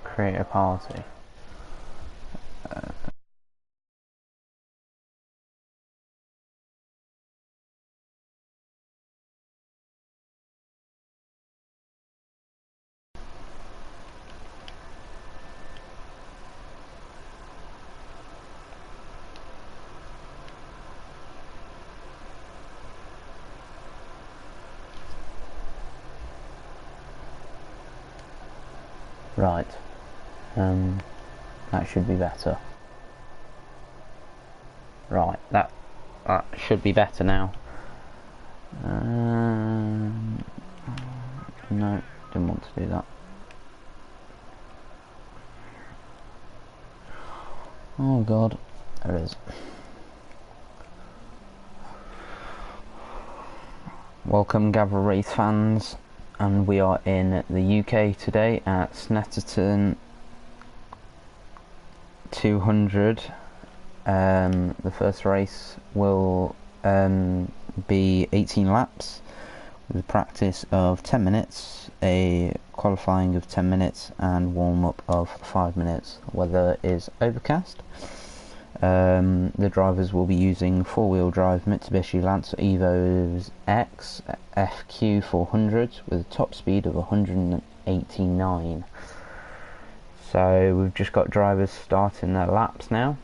Create a party. Right, that should be better. Right, that should be better now. No, didn't want to do that. Oh god, there it is. Welcome Gavra race fans, and we are in the UK today at Snetterton 200. The first race will be 18 laps with a practice of 10 minutes, a qualifying of 10 minutes and warm up of 5 minutes. Weather is overcast. The drivers will be using four-wheel drive Mitsubishi Lancer Evo X FQ 400 with a top speed of 189. So we've just got drivers starting their laps now.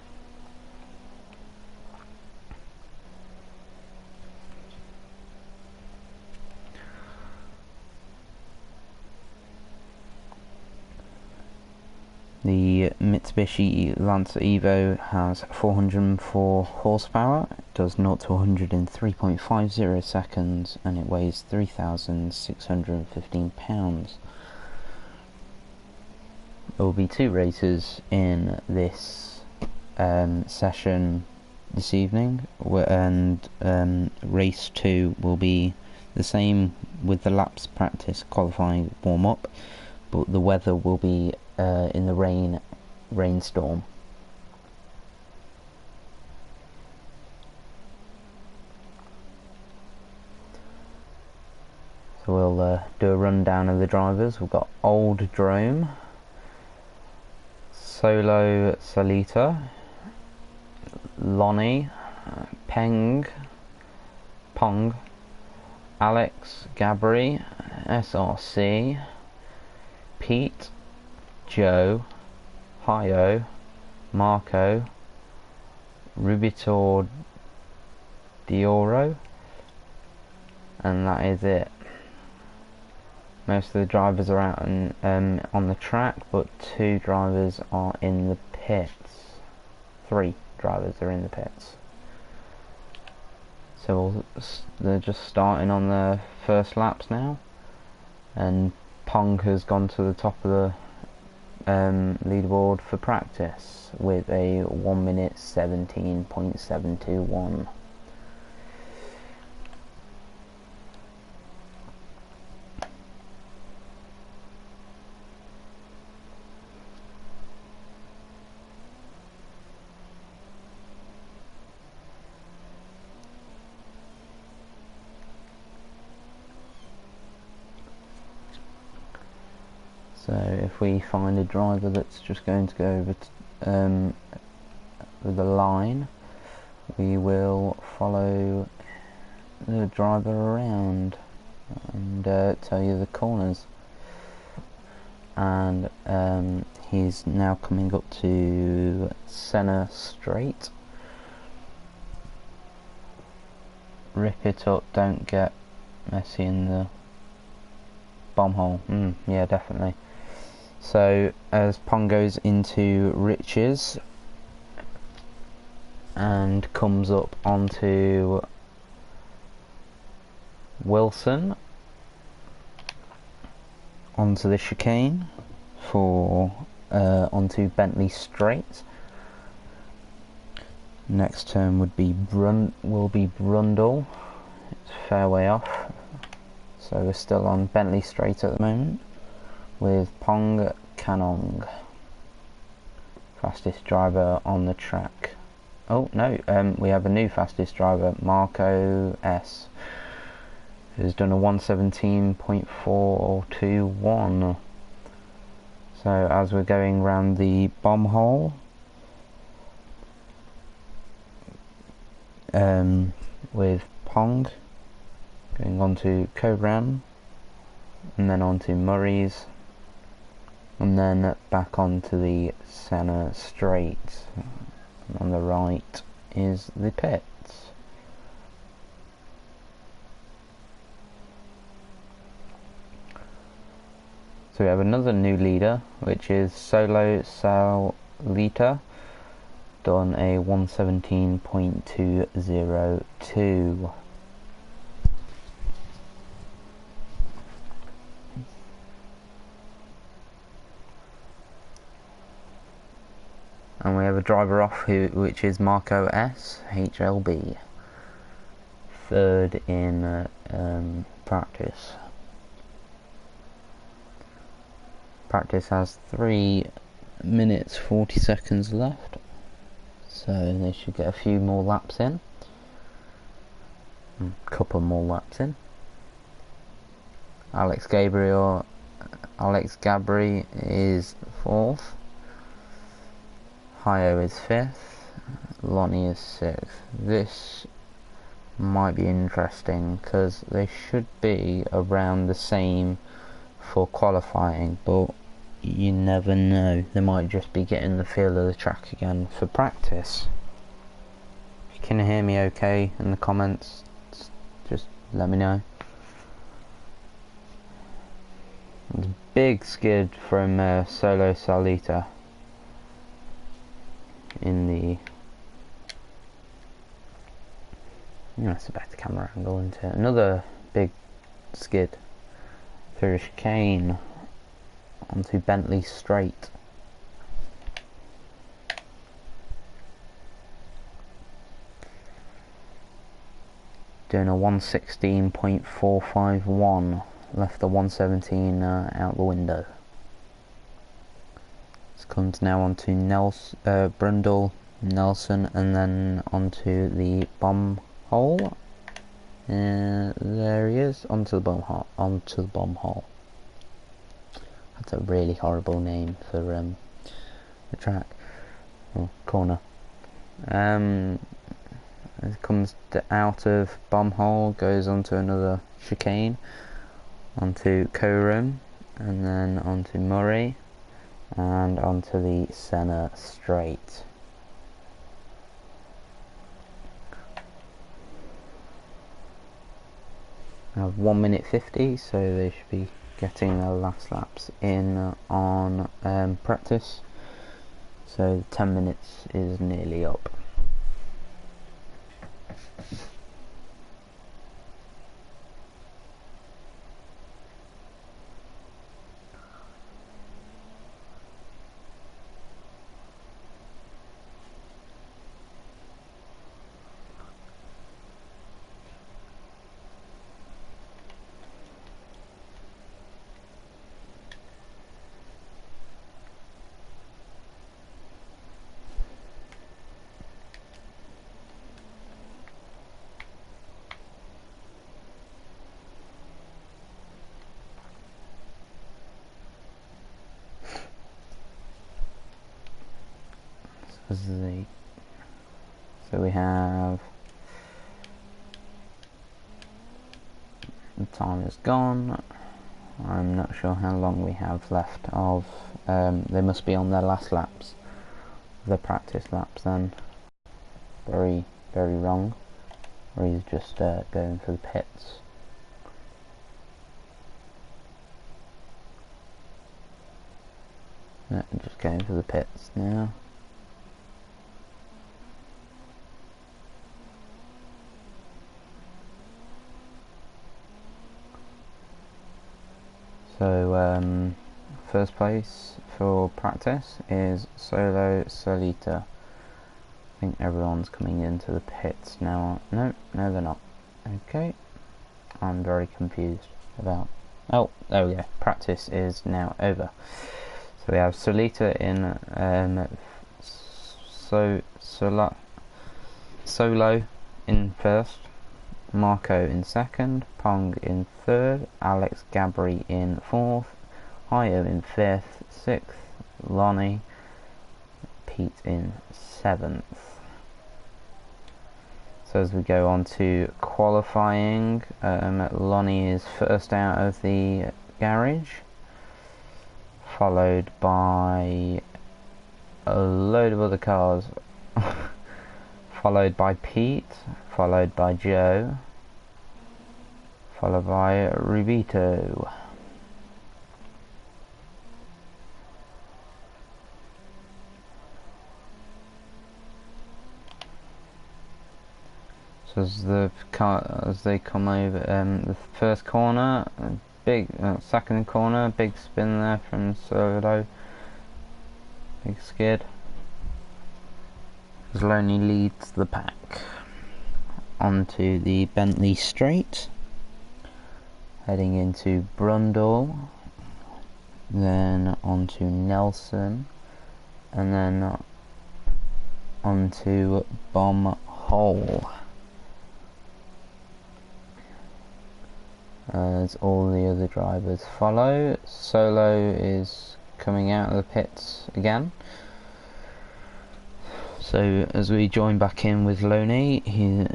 The Mitsubishi Lancer Evo has 404 horsepower, it does 0 to 100 in 3.50 seconds, and it weighs 3,615 pounds. There will be two races in this session this evening, and race 2 will be the same with the laps practice, qualifying, warm up, but the weather will be in the rainstorm. So we'll do a rundown of the drivers. We've got Old Drome, Solo Salita, Lonnie, Pong, Alex, Gabri, SRC, Pete, Joe, Hio, Marco, Rubitor Dioro, and that is it. Most of the drivers are out on the track, but 2 drivers are in the pits. 3 drivers are in the pits. So they're just starting on the first laps now, and Pong has gone to the top of the leaderboard for practice with a 1 minute 17.721. So if we find a driver that's just going to go over with the line, we will follow the driver around and tell you the corners. And he's now coming up to Senna Straight. Rip it up, don't get messy in the bomb hole. Yeah, definitely. So as Pong goes into Riches and comes up onto Wilson, onto the chicane for onto Bentley Straight. Next turn would be Brundle. It's a fair way off. So we're still on Bentley Straight at the moment with Pong Canong, fastest driver on the track Oh no, we have a new fastest driver, Marco S, who's done a 1:17.421. So as we're going round the bomb hole, with Pong, going on to Cobran, and then on to Murray's, and then back onto the Senna straight. And on the right is the pits. So we have another new leader, which is Solo Salita, done a 1:17.202. And we have a driver off, which is Marco S, HLB, third in practice. Practice has 3 minutes 40 seconds left, so they should get a few more laps in, a couple more laps in. Alex Gabri is 4th, Hio is 5th, Lonnie is 6th. This might be interesting because they should be around the same for qualifying, but you never know, they might just be getting the feel of the track again for practice. If you can hear me okay in the comments, just let me know. It's a big skid from Solo Salita in the... That's a better camera angle, isn't it? Another big skid through a chicane onto Bentley Straight. Doing a 1:16.451, left the 1:17 out the window. This comes now onto Brundle, Nelson, and then onto the bomb hole. There he is, onto the bomb hole. That's a really horrible name for the track. Corner. It comes out of bomb hole, goes onto another chicane, onto Coram, and then onto Murray, and onto the Senna straight. I have 1:50, so they should be getting their last laps in on practice. So 10 minutes is nearly up. So we have, the time is gone. I'm not sure how long we have left of, they must be on their last laps, the practice laps then. Very, very wrong. Or he's just going for the pits. No, just going for the pits now. So first place for practice is Solo Solita. I think everyone's coming into the pits now. No, they're not. Okay, I'm very confused about... Oh, there we go. Practice is now over. So we have Solita in Solo in first, Marco in second, Pong in third, Alex Gabri in fourth, Hio in fifth, sixth, Lonnie, Pete in seventh. So as we go on to qualifying, Lonnie is first out of the garage, followed by a load of other cars, followed by Pete, followed by Joe, followed by Rubito. So as they come over the first corner, big second corner, big spin there from Solo, big skid. Loney leads the pack onto the Bentley straight, heading into Brundle, then onto Nelson, and then onto Bomb Hole. As all the other drivers follow, Solo is coming out of the pits again. So as we join back in with Loney, he's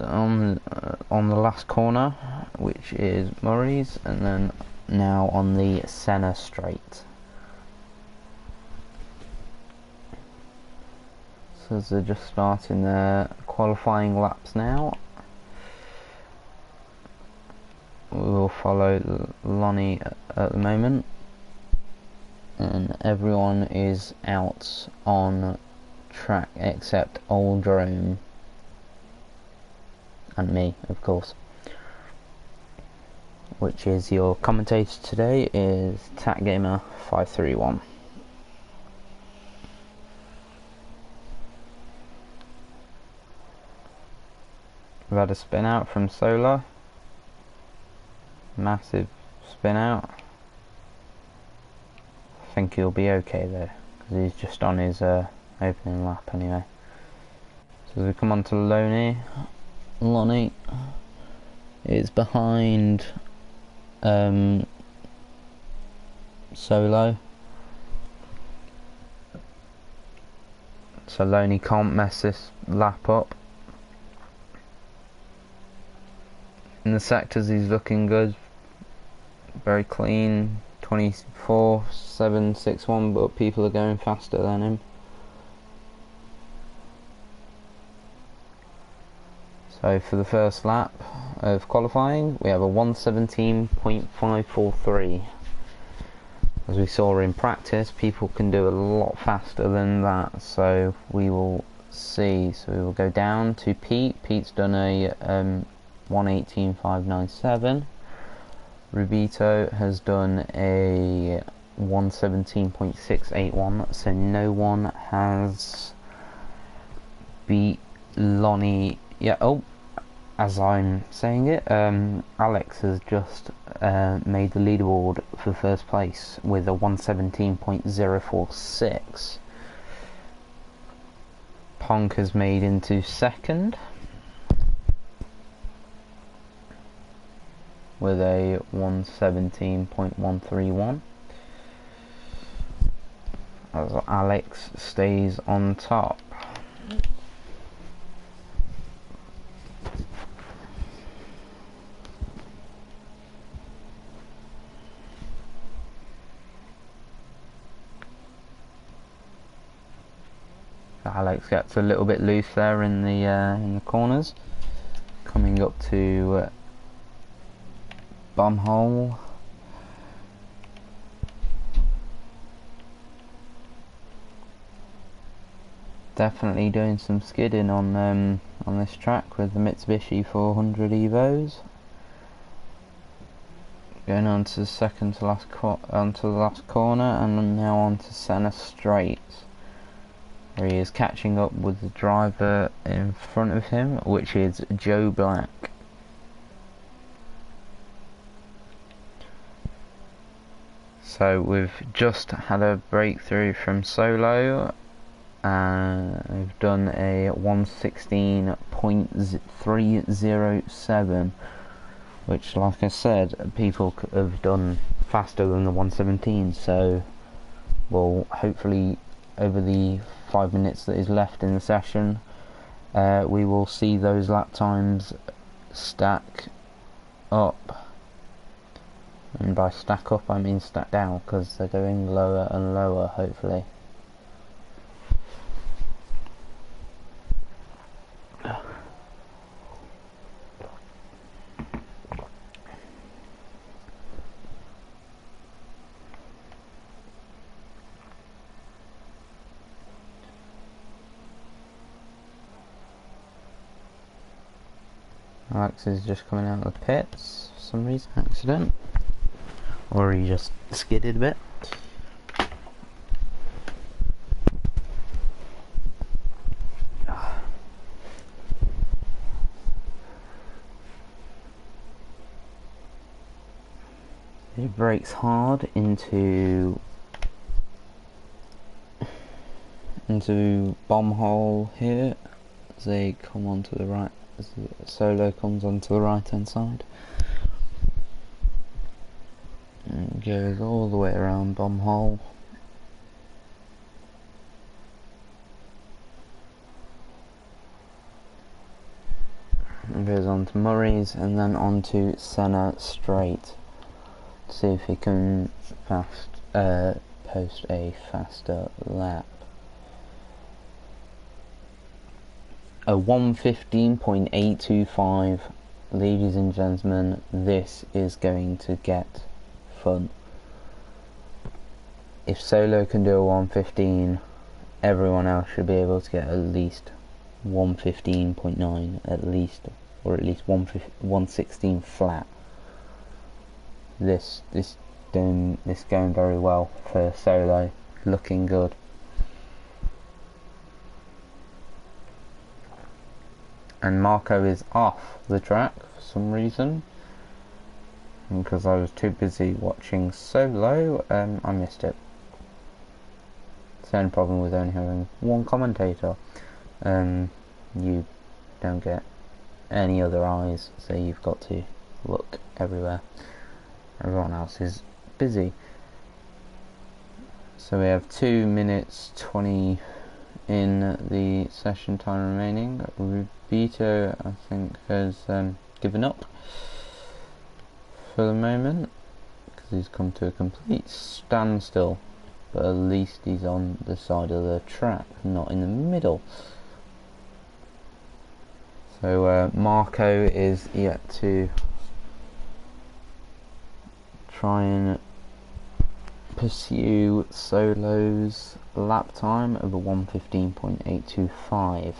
on the last corner, which is Murray's, and then now on the Senna straight. So as they're just starting their qualifying laps now, we will follow Lonnie at the moment, and everyone is out on track except Old Drome and me, of course, which is your commentator today is TatGamer531. We've had a spin out from Solar, massive spin out. I think he'll be okay though, because he's just on his opening lap anyway. So as we come on to Lonnie is behind Solo, so Lonnie can't mess this lap up. In the sectors he's looking good, very clean, 24.761, but people are going faster than him. So for the first lap of qualifying, we have a 1:17.543. As we saw in practice, people can do a lot faster than that, so we will see. So we will go down to Pete. Pete's done a 1:18.597. Rubito has done a 1:17.681, so no one has beat Lonnie yet. Oh, as I'm saying it, Alex has just made the leaderboard for first place with a 1:17.046. Pong has made into second with a 1:17.131, as Alex stays on top. Alex gets a little bit loose there in the corners, coming up to Bumhole. Definitely doing some skidding on this track with the Mitsubishi 400 Evos. Going on to the second to last onto the last corner, and now on to Senna straight, where he is catching up with the driver in front of him, which is Joe Black. So we've just had a breakthrough from Solo, and I've done a 116.307, which, like I said, people have done faster than the 117. So we'll hopefully, over the 5 minutes that is left in the session, we will see those lap times stack up. And by stack up I mean stack down, because they're going lower and lower, hopefully. Alex is just coming out of the pits for some reason, accident. Or he just skidded a bit. He brakes hard into bomb hole here as they come onto the right, as the Solo comes onto the right hand side. And goes all the way around bomb hole. And goes on to Murray's and then on to Senna straight. See if he can post a faster lap. A 1:15.825, ladies and gentlemen. This is going to get fun. If Solo can do a 1:15, everyone else should be able to get at least 1:15.9 at least, or at least 1:16 flat. This going very well for Solo, looking good. And Marco is off the track for some reason, and because I was too busy watching Solo, I missed it. It's the only problem with only having one commentator. You don't get any other eyes, so you've got to look everywhere. Everyone else is busy. So we have 2 minutes 20 in the session time remaining. Rubito, I think, has given up for the moment because he's come to a complete standstill, but at least he's on the side of the track, not in the middle. So Marco is yet to try and pursue Solo's lap time of a 1:15.825.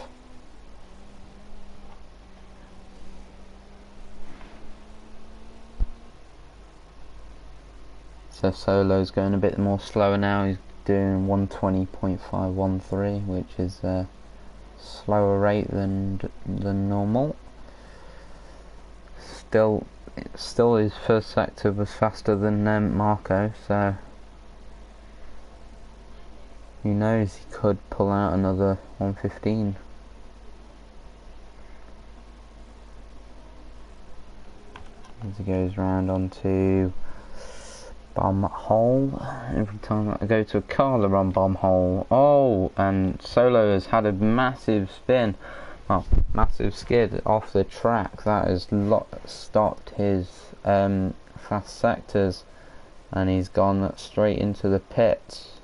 So Solo's going a bit more slower now. He's doing 1:20.513, which is a slower rate than normal. Still his first sector was faster than Marco, so who knows, he could pull out another 1:15. As he goes round onto bomb hole. Every time I go to a car, they're on bomb hole. Oh, and Solo has had a massive spin. Well, massive skid off the track. That has stopped his fast sectors, and he's gone straight into the pits,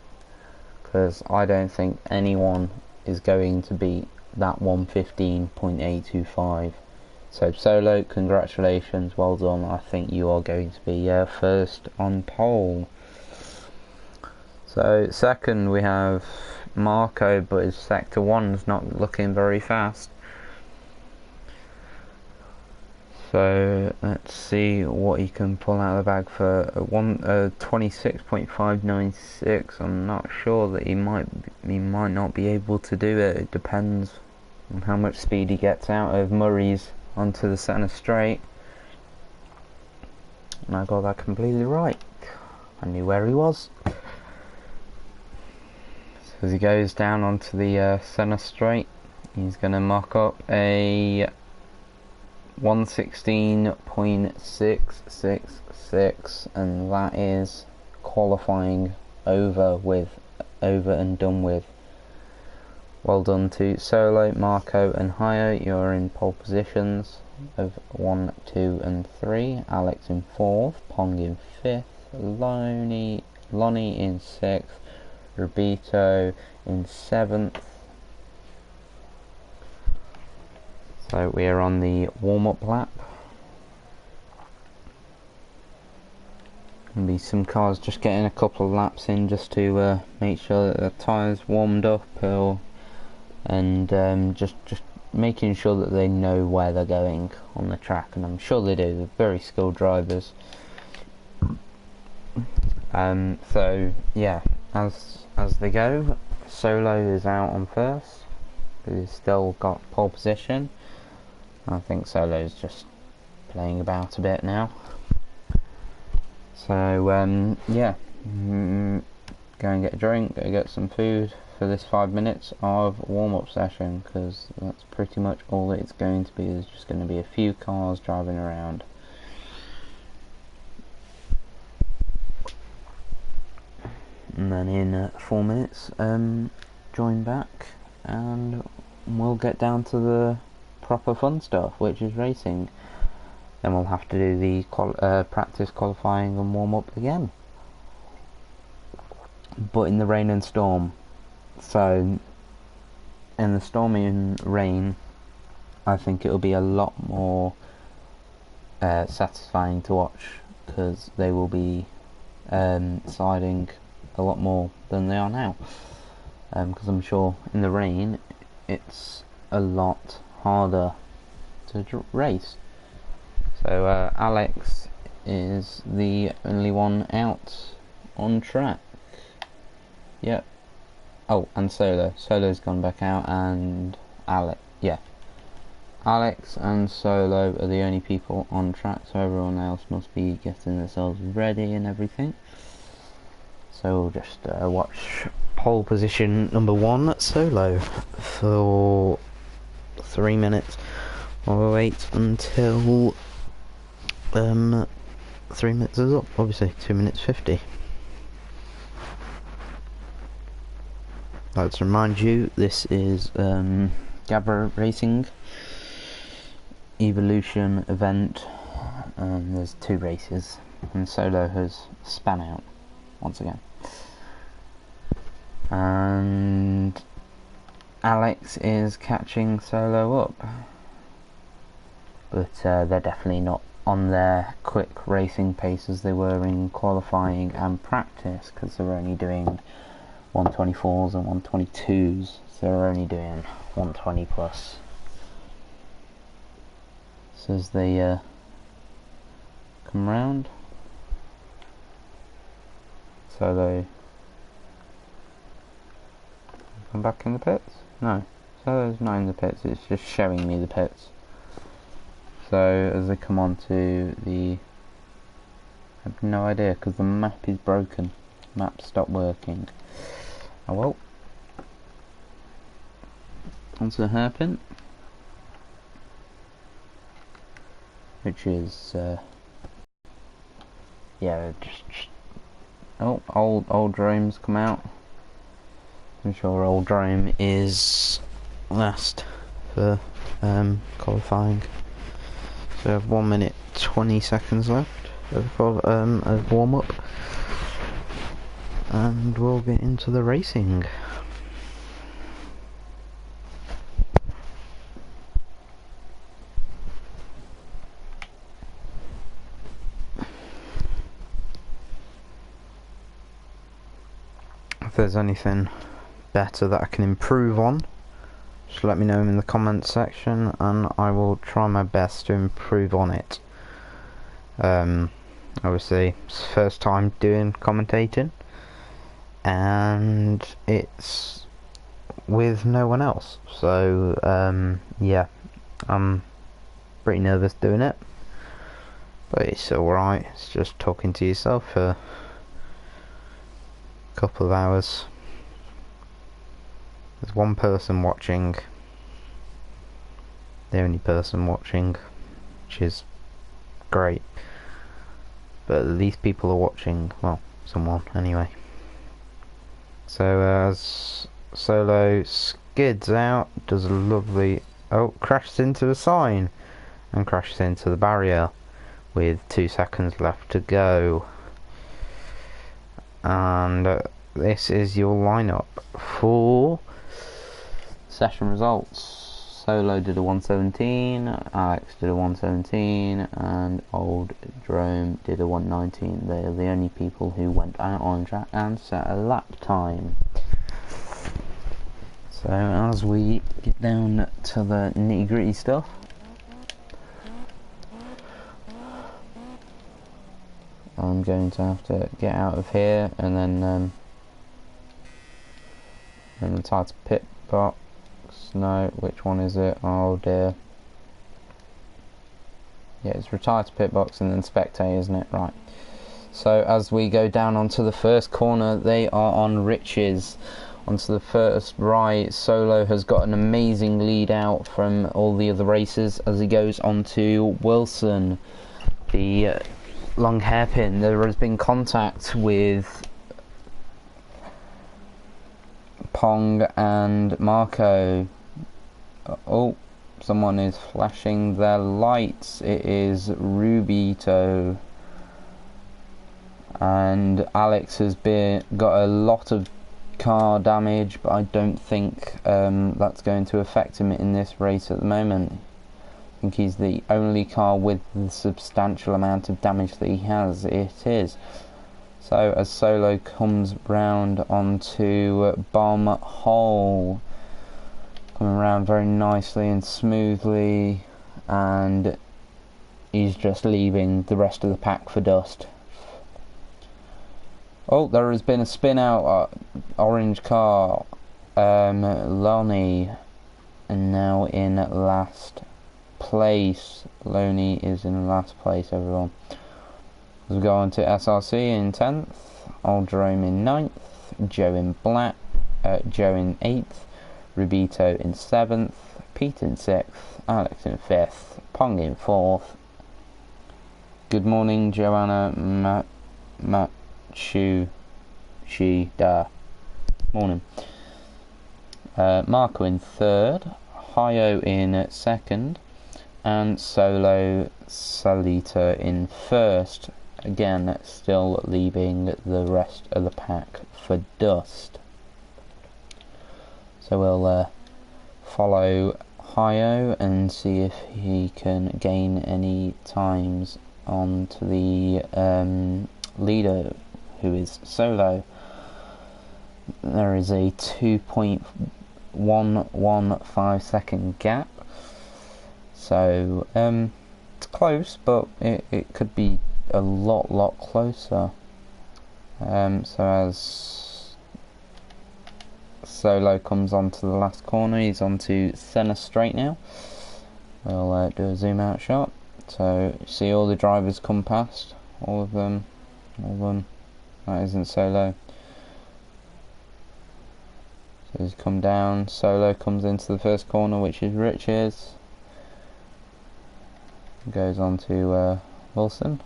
because I don't think anyone is going to beat that 1:15.825. So Solo, congratulations, well done. I think you are going to be first on pole. So second we have Marco, but his sector 1's not looking very fast. So let's see what he can pull out of the bag for 26.596. I'm not sure that he might not be able to do it. It depends on how much speed he gets out of Murray's onto the centre straight. And I got that completely right. I knew where he was. as he goes down onto the centre straight. He's going to mock up a 116.666, and that is qualifying over and done with. Well done to Solo, Marco and Hayo. You're in pole positions of 1, 2 and 3. Alex in 4th, Pong in 5th, Lonnie in 6th, Rubito in 7th. So we are on the warm-up lap. There'll be some cars just getting a couple of laps in just to make sure that the tyres warmed up, and just making sure that they know where they're going on the track, and I'm sure they do. They're very skilled drivers. So yeah, as they go, Solo is out on first. He's still got pole position. I think Solo's just playing about a bit now. So yeah, go and get a drink, go get some food for this 5 minutes of warm-up session, because that's pretty much all it's going to be. There's just going to be a few cars driving around. And then in 4 minutes, join back and we'll get down to the proper fun stuff, which is racing. Then we'll have to do the practice qualifying and warm up again, but in the rain and storm. So in the stormy and rain, I think it'll be a lot more satisfying to watch, because they will be sliding a lot more than they are now, because I'm sure in the rain it's a lot harder to race. So Alex is the only one out on track. Yep. Oh, and Solo's gone back out, and Alex and Solo are the only people on track, so everyone else must be getting themselves ready and everything. So we'll just watch pole position number 1, Solo, for 3 minutes. We'll wait until 3 minutes is up, obviously 2 minutes 50. Let's remind you, this is Gavra Racing Evolution event, and there's 2 races, and Solo has spun out once again. And Alex is catching Solo up, but they're definitely not on their quick racing pace as they were in qualifying and practice, because they're only doing 124s and 122s, so they're only doing 120 plus. So as they come round, Solo come back in the pits? No, Solo's not in the pits, it's just showing me the pits. So as they come on to the, I have no idea, because the map is broken. Map stopped working. Oh well. Onto the hairpin, which is yeah, just oh, old Drome's come out. I'm sure old Drome is last for qualifying. So we have 1 minute 20 seconds left of warm up, and we'll get into the racing. If there's anything better that I can improve on, just let me know in the comments section and I will try my best to improve on it. Obviously it's the first time doing commentating, and it's with no one else, so yeah, I'm pretty nervous doing it, but it's alright. It's just talking to yourself for a couple of hours. There's one person watching. The only person watching, which is great. But these people are watching, well, someone anyway. So as Solo skids out, does a lovely... Oh, crashes into the sign and crashes into the barrier with 2 seconds left to go. And this is your lineup for session results. Solo did a 117, Alex did a 117, and Old Drome did a 119. They are the only people who went out on track and set a lap time. So as we get down to the nitty gritty stuff, I'm going to have to get out of here and then retire to pit box. No, which one is it? Oh dear. Yeah, it's retire to pit box and then spectate, isn't it? Right. So as we go down onto the first corner, they are on Rich's. Onto the first right, Solo has got an amazing lead out from all the other racers as he goes onto Wilson, the long hairpin. There has been contact with Pong and Marco. Oh, someone is flashing their lights. It is Rubito, and Alex has got a lot of car damage, but I don't think that's going to affect him in this race at the moment. I think he's the only car with the substantial amount of damage that he has. It is. So as Solo comes round onto Bomb Hole, coming around very nicely and smoothly, and he's just leaving the rest of the pack for dust. Oh, there has been a spin out, orange car, Lonnie, and now in last place. Lonnie is in last place, everyone. As we go on to SRC in 10th, Old Jerome in 9th, Joe in 8th, Rubito in 7th, Pete in 6th, Alex in 5th, Pong in 4th. Good morning, Joanna Morning. Marco in 3rd, Hio in 2nd, and Solo Salita in 1st. Again, still leaving the rest of the pack for dust. So we'll follow Hio and see if he can gain any times onto the leader, who is Solo. There is a 2.115 second gap, so it's close, but it could be a lot closer. So as Solo comes onto the last corner, he's onto Senna straight now. We'll do a zoom out shot. So see all the drivers come past, all of them. That isn't Solo. So he's come down. Solo comes into the first corner, which is Rich's. Goes on to Wilson.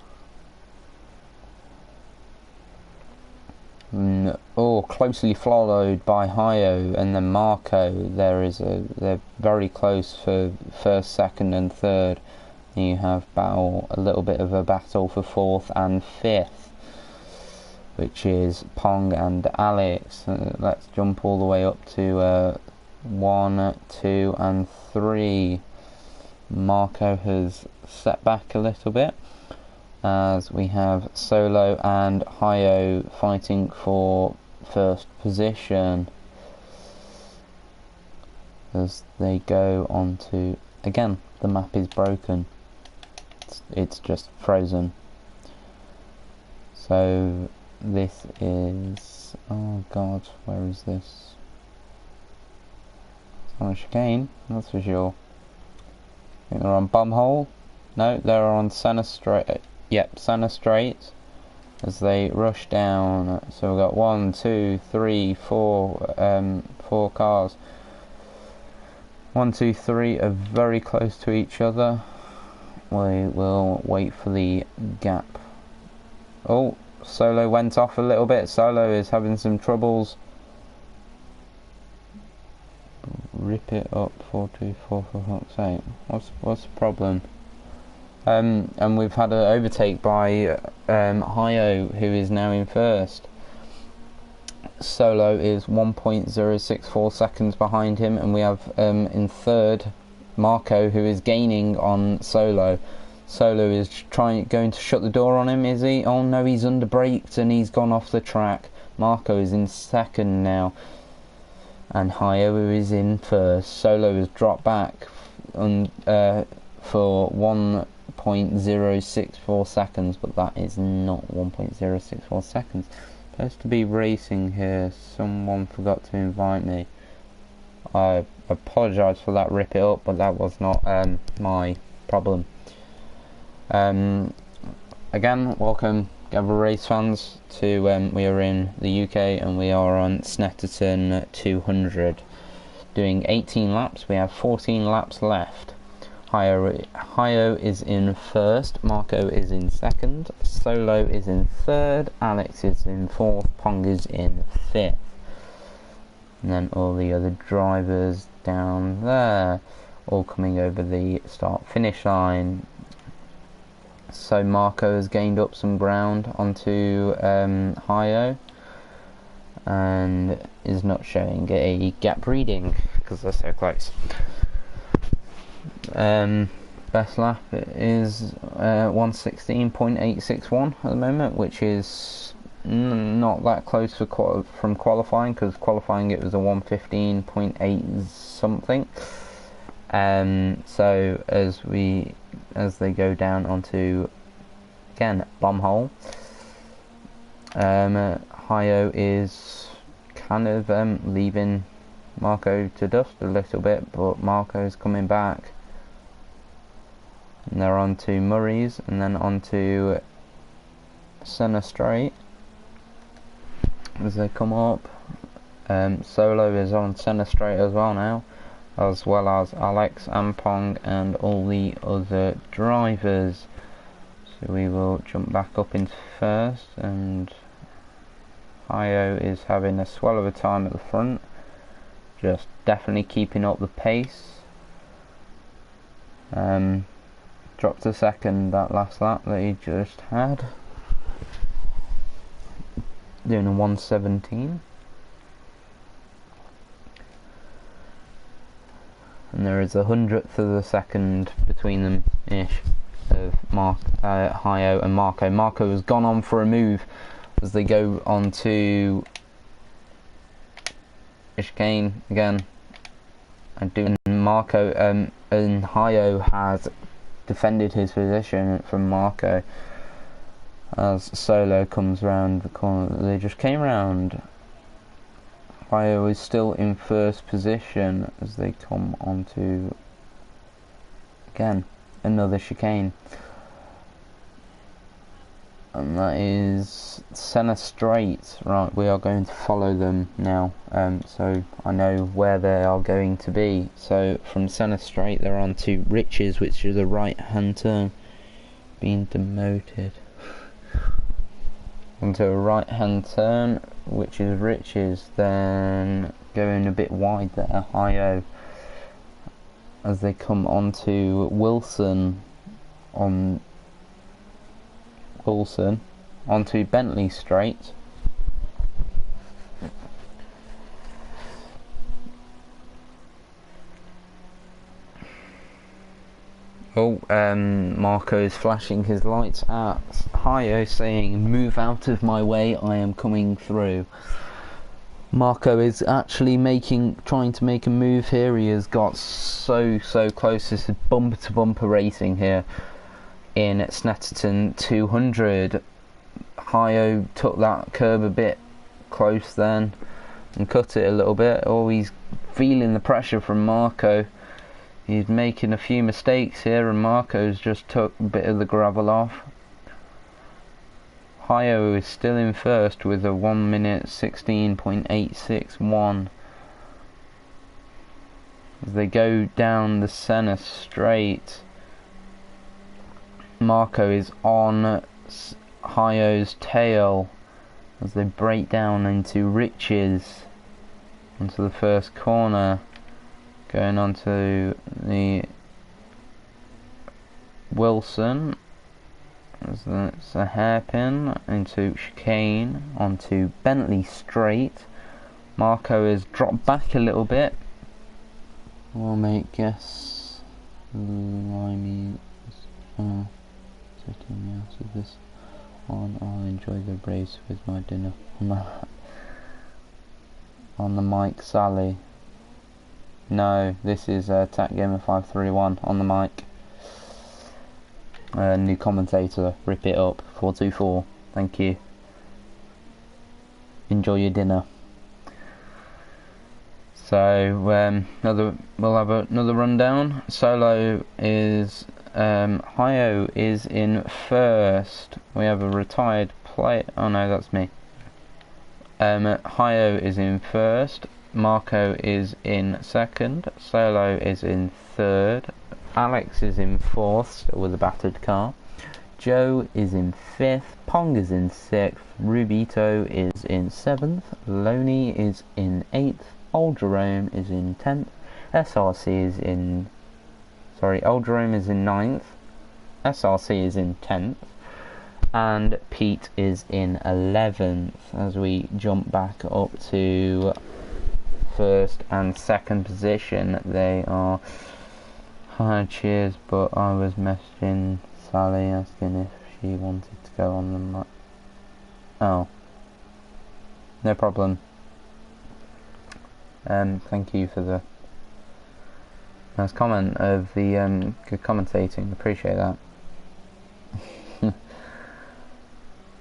Oh, closely followed by Hio and then Marco. They're very close for first, second, and third. And you have a little bit of a battle for 4th and 5th, which is Pong and Alex. Let's jump all the way up to 1, 2, and 3. Marco has set back a little bit, as we have Solo and Hio fighting for first position as they go on to, again, the map is broken, it's just frozen. So this is, oh god, where is this? It's on a chicane, that's for sure. I think they're on Bumhole. No, they're on Senna Straight. Yep, Senna Straight as they rush down. So we've got 1, 2, 3, 4, 4 cars. 1, 2, 3 are very close to each other. We will wait for the gap. Oh, Solo went off a little bit. Solo is having some troubles. Rip it up. 4, 2, 4, for fuck's sake. What's the problem? And we've had an overtake by Hio, who is now in first. Solo is 1.064 seconds behind him, and we have in third Marco, who is gaining on Solo. Solo is going to shut the door on him, is he? Oh no, he's under braked and he's gone off the track. Marco is in second now, and Hio is in first. Solo has dropped back for 1.064 seconds, but that is not 1.064 seconds. Supposed to be racing here. Someone forgot to invite me. I apologise for that rip it up, but that was not my problem. Again, welcome Gavra race fans to we are in the UK and we are on Snetterton 200 doing 18 laps. We have 14 laps left. Hio is in first, Marco is in second, Solo is in third, Alex is in fourth, Pong is in fifth. And then all the other drivers down there, all coming over the start-finish line. So Marco has gained up some ground onto Hio and is not showing a gap reading because they're so close. Best lap is 1:16.861 at the moment, which is not that close from qualifying, because qualifying it was a 1:15.8 something. So as they go down onto again bomb hole, Hio is kind of leaving Marco to dust a little bit, but Marco's coming back. And they're on to Murray's and then on to Senna Straight as they come up. Solo is on Senna Straight as well now, as well as Alex and Pong and all the other drivers. So we will jump back up into first, and Hio is having a swell of a time at the front, just definitely keeping up the pace. Dropped a second that last lap that he just had, doing a 1:17, and there is 100th of a second between them ish of Hio and Marco. Marco has gone on for a move as they go on to chicane again, and Marco and Hio has defended his position from Marco as Solo comes round the corner that they just came round. Hio is still in first position as they come onto again another chicane, and that is Senna Straight. Right, we are going to follow them now, so I know where they are going to be. So from Senna Straight they're on to Riches, which is a right hand turn, being demoted onto a right hand turn, which is Riches, then going a bit wide there, Hio, as they come onto Wilson onto Bentley Straight. Oh, Marco is flashing his lights at Hio, saying, "Move out of my way, I am coming through." Marco is actually trying to make a move here. He has got so close. This is bumper to bumper racing here in Snetterton 200. Hio took that curb a bit close then and cut it a little bit. Oh, he's feeling the pressure from Marco. He's making a few mistakes here, and Marco's just took a bit of the gravel off. Hio is still in first with a 1:16.861. as they go down the Senna straight. Marco is on Hayo's tail as they break down into Riches onto the first corner, going onto the Wilson as it's a hairpin into chicane onto Bentley Straight. Marco is dropped back a little bit. We'll make guess. Limey taking me out of this one. I'll enjoy the race with my dinner on the mic, Sally. No, this is Attack Gamer 531 on the mic. New commentator, rip it up, 424. Thank you. Enjoy your dinner. So we'll have another rundown. Solo is Hayo is in first. We have a retired player. Oh no, that's me. Hayo is in first. Marco is in second. Solo is in third. Alex is in fourth, still with a battered car. Joe is in fifth. Pong is in sixth. Rubito is in seventh. Loney is in eighth. Old Jerome is in 10th. SRC is in... Sorry, Old Jerome is in 9th. SRC is in 10th. And Pete is in 11th. As we jump back up to first and second position, they are... Hi, cheers, but I was messaging Sally asking if she wanted to go on the mic. Oh. No problem. Thank you for the nice comment of the good commentating, appreciate that.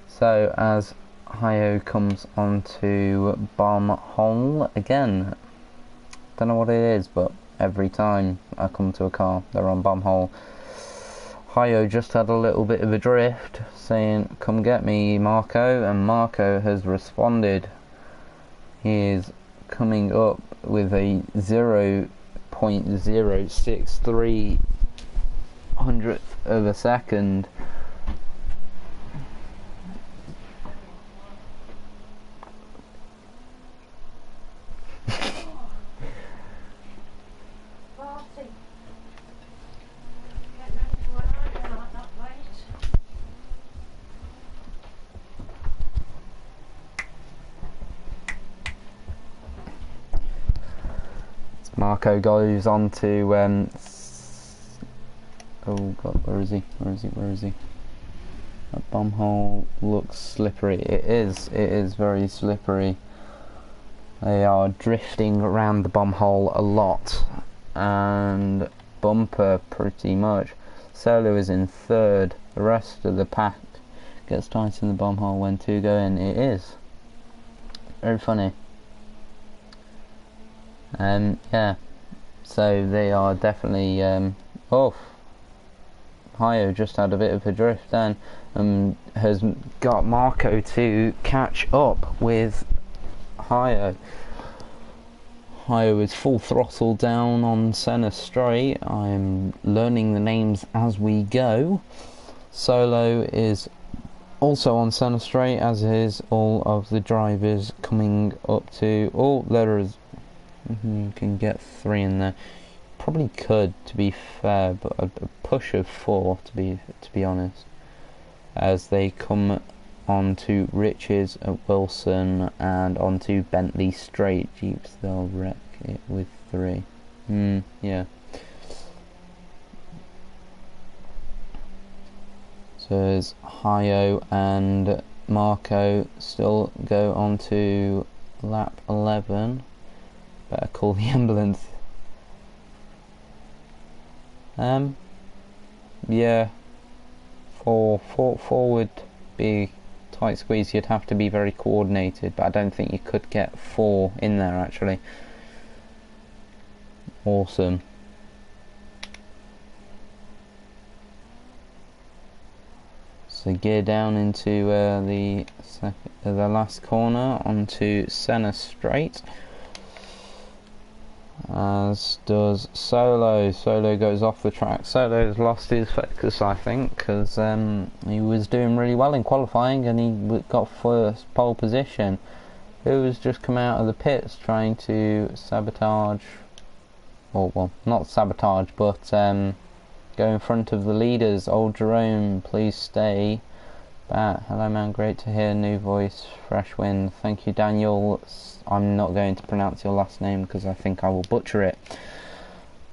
So as Hayo comes onto bomb hole again, don't know what it is, but every time I come to a car they're on bomb hole. Hayo just had a little bit of a drift saying come get me Marco, and Marco has responded. He is coming up with a 0.063 hundredth of a second. Marco goes on to oh god, where is he? That bomb hole looks slippery. It is very slippery. They are drifting around the bomb hole a lot, and bumper pretty much. Solo is in third. The rest of the pack gets tight in the bomb hole when two go in. It is very funny. Yeah, so they are definitely off. Hayo just had a bit of a drift then, and has got Marco to catch up with Hayo. Hayo is full throttle down on Senna Straight. I'm learning the names as we go. Solo is also on Senna Straight, as is all of the drivers coming up to... Oh, there is... You can get 3 in there. Probably could, to be fair, but a push of 4 to be honest. As they come onto Riches at Wilson and onto Bentley Straight. Jeeps, they'll wreck it with 3. Yeah. So as Hayo and Marco still go on to lap 11. Better call the ambulance. Yeah. 4 would be tight squeeze. You'd have to be very coordinated, but I don't think you could get 4 in there actually. Awesome. So gear down into the last corner onto Senna Straight. as does Solo. Solo goes off the track. Solo's lost his focus, I think, because he was doing really well in qualifying and he got first pole position. Who has just come out of the pits trying to sabotage, or well, not sabotage, but go in front of the leaders. Old Jerome, please stay back. Hello man, great to hear, new voice, fresh wind. Thank you, Daniel. I'm not going to pronounce your last name because I think I will butcher it.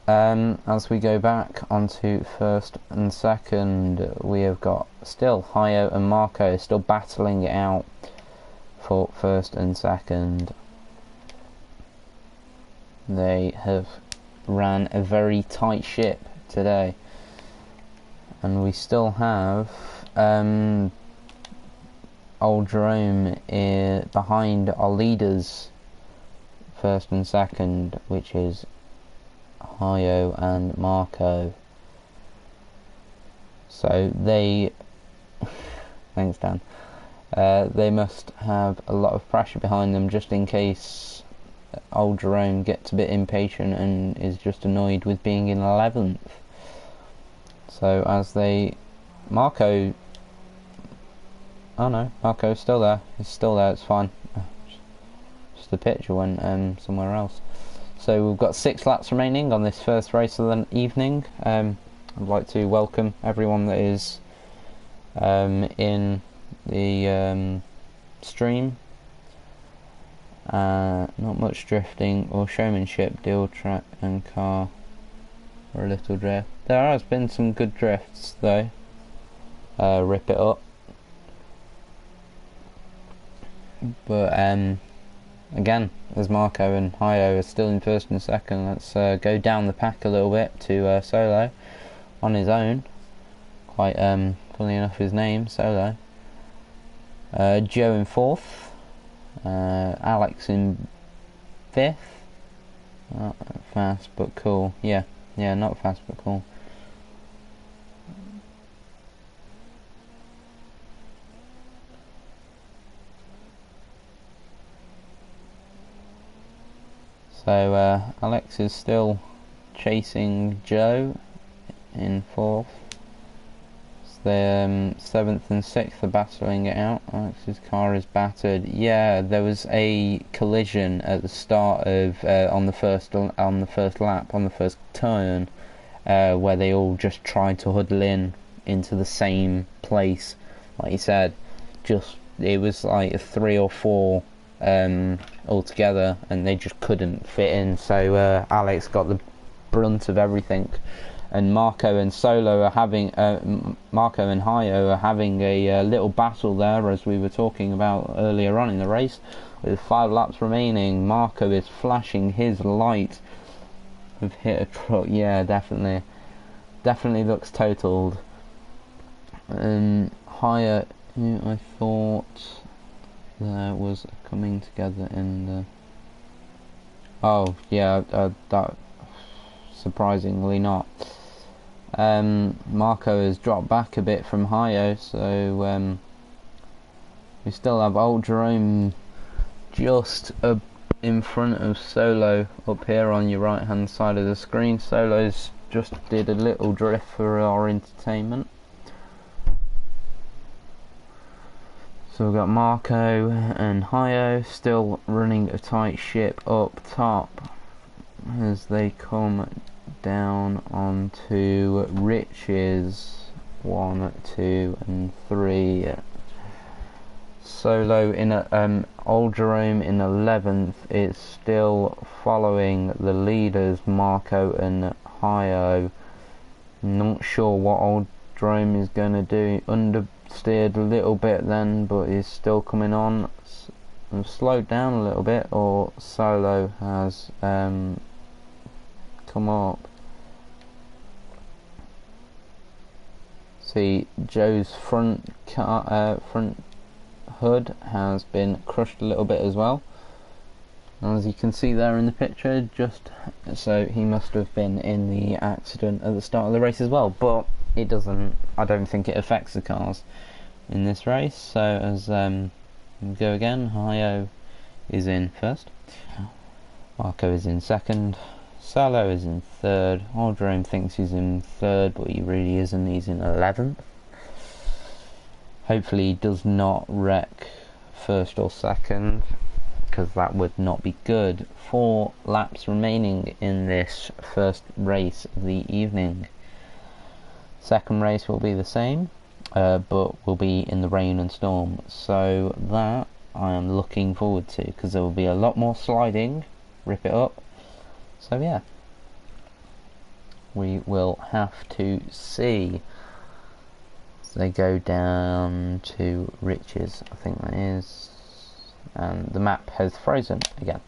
As we go back onto first and second, we have got still Hayo and Marco still battling it out for first and second. They have ran a very tight ship today, and we still have Old Jerome behind our leaders first and second, which is Hayo and Marco. So they thanks Dan. They must have a lot of pressure behind them just in case Old Jerome gets a bit impatient and is just annoyed with being in 11th. So as Marco, oh no, Marco's still there. He's still there, it's fine. Just the picture went somewhere else. So we've got 6 laps remaining on this first race of the evening. I'd like to welcome everyone that is in the stream. Not much drifting or showmanship, deal track and car or a little drift. There has been some good drifts though. Rip it up. But again, as Marco and Hayo are still in first and second, let's go down the pack a little bit to Solo on his own. Quite funny enough, his name, Solo. Joe in 4th, Alex in 5th. Not fast but cool. Yeah, not fast but cool. So Alex is still chasing Joe in 4th. The 7th and 6th are battling it out. Alex's car is battered. Yeah, there was a collision at the start of on the first lap, on the first turn, where they all just tried to huddle into the same place. Like you said, it was like 3 or 4 altogether, and they just couldn't fit in. So Alex got the brunt of everything. And Marco and Solo are having, Marco and Hayo are having a little battle there, as we were talking about earlier on in the race. With 5 laps remaining, Marco is flashing his light. We've hit a truck, yeah, definitely looks totaled. Hayo, I thought there was coming together in the. Oh yeah, that surprisingly not. Marco has dropped back a bit from Hayo, so we still have Old Jerome just in front of Solo up here on your right hand side of the screen. Solo's just did a little drift for our entertainment. So we've got Marco and Hayo still running a tight ship up top as they come down onto Rich's 1, 2 and 3. Solo in Old Jerome in 11th is still following the leaders Marco and Hayo. Not sure what Old Jerome is going to do. Understeered a little bit then, but is still coming on. And slowed down a little bit, or Solo has come up. See, Joe's front hood has been crushed a little bit as well, as you can see there in the picture. Just so he must have been in the accident at the start of the race as well, but it doesn't. I don't think it affects the cars in this race. So as we go again, Hayo is in first, Marco is in second, Salo is in third. Aldrome thinks he's in third, but he really isn't. He's in 11th. Hopefully he does not wreck first or second, because that would not be good. 4 laps remaining in this first race of the evening. Second race will be the same, but will be in the rain and storm, so that I am looking forward to, because there will be a lot more sliding. Rip it up. So yeah, we will have to see. So they go down to Riches, I think that is, and the map has frozen again.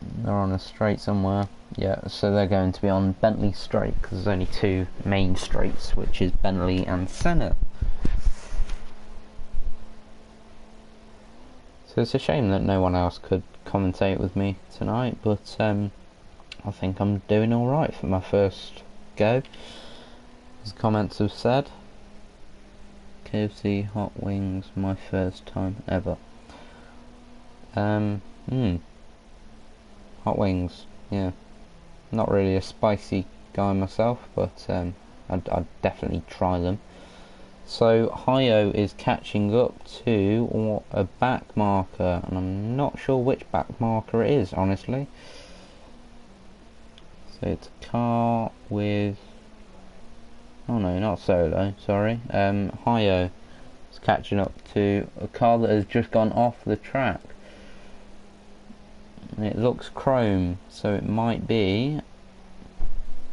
They're on a straight somewhere. Yeah, so they're going to be on Bentley Straight, because there's only 2 main straights, which is Bentley and Senna. So it's a shame that no one else could commentate with me tonight, but I think I'm doing alright for my first go, as comments have said. KFC hot wings, my first time ever. Hot wings, yeah. Not really a spicy guy myself, but I'd definitely try them. So Hio is catching up to a back marker, and I'm not sure which back marker it is, honestly. So it's a car with, oh no, not Solo, sorry. Hio is catching up to a car that has just gone off the track. And it looks chrome, so it might be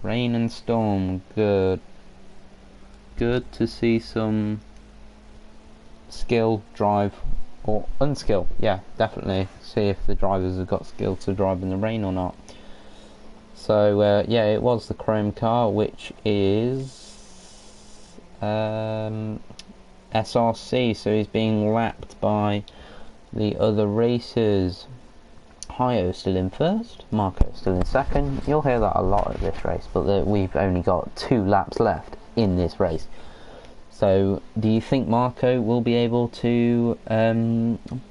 rain and storm. Good to see some skill, drive, or unskill. Yeah, definitely see if the drivers have got skill to drive in the rain or not. So yeah, it was the chrome car, which is SRC, so he's being lapped by the other racers. Hio still in first, Marco still in second. You'll hear that a lot at this race, but we've only got 2 laps left in this race. So do you think Marco will be able to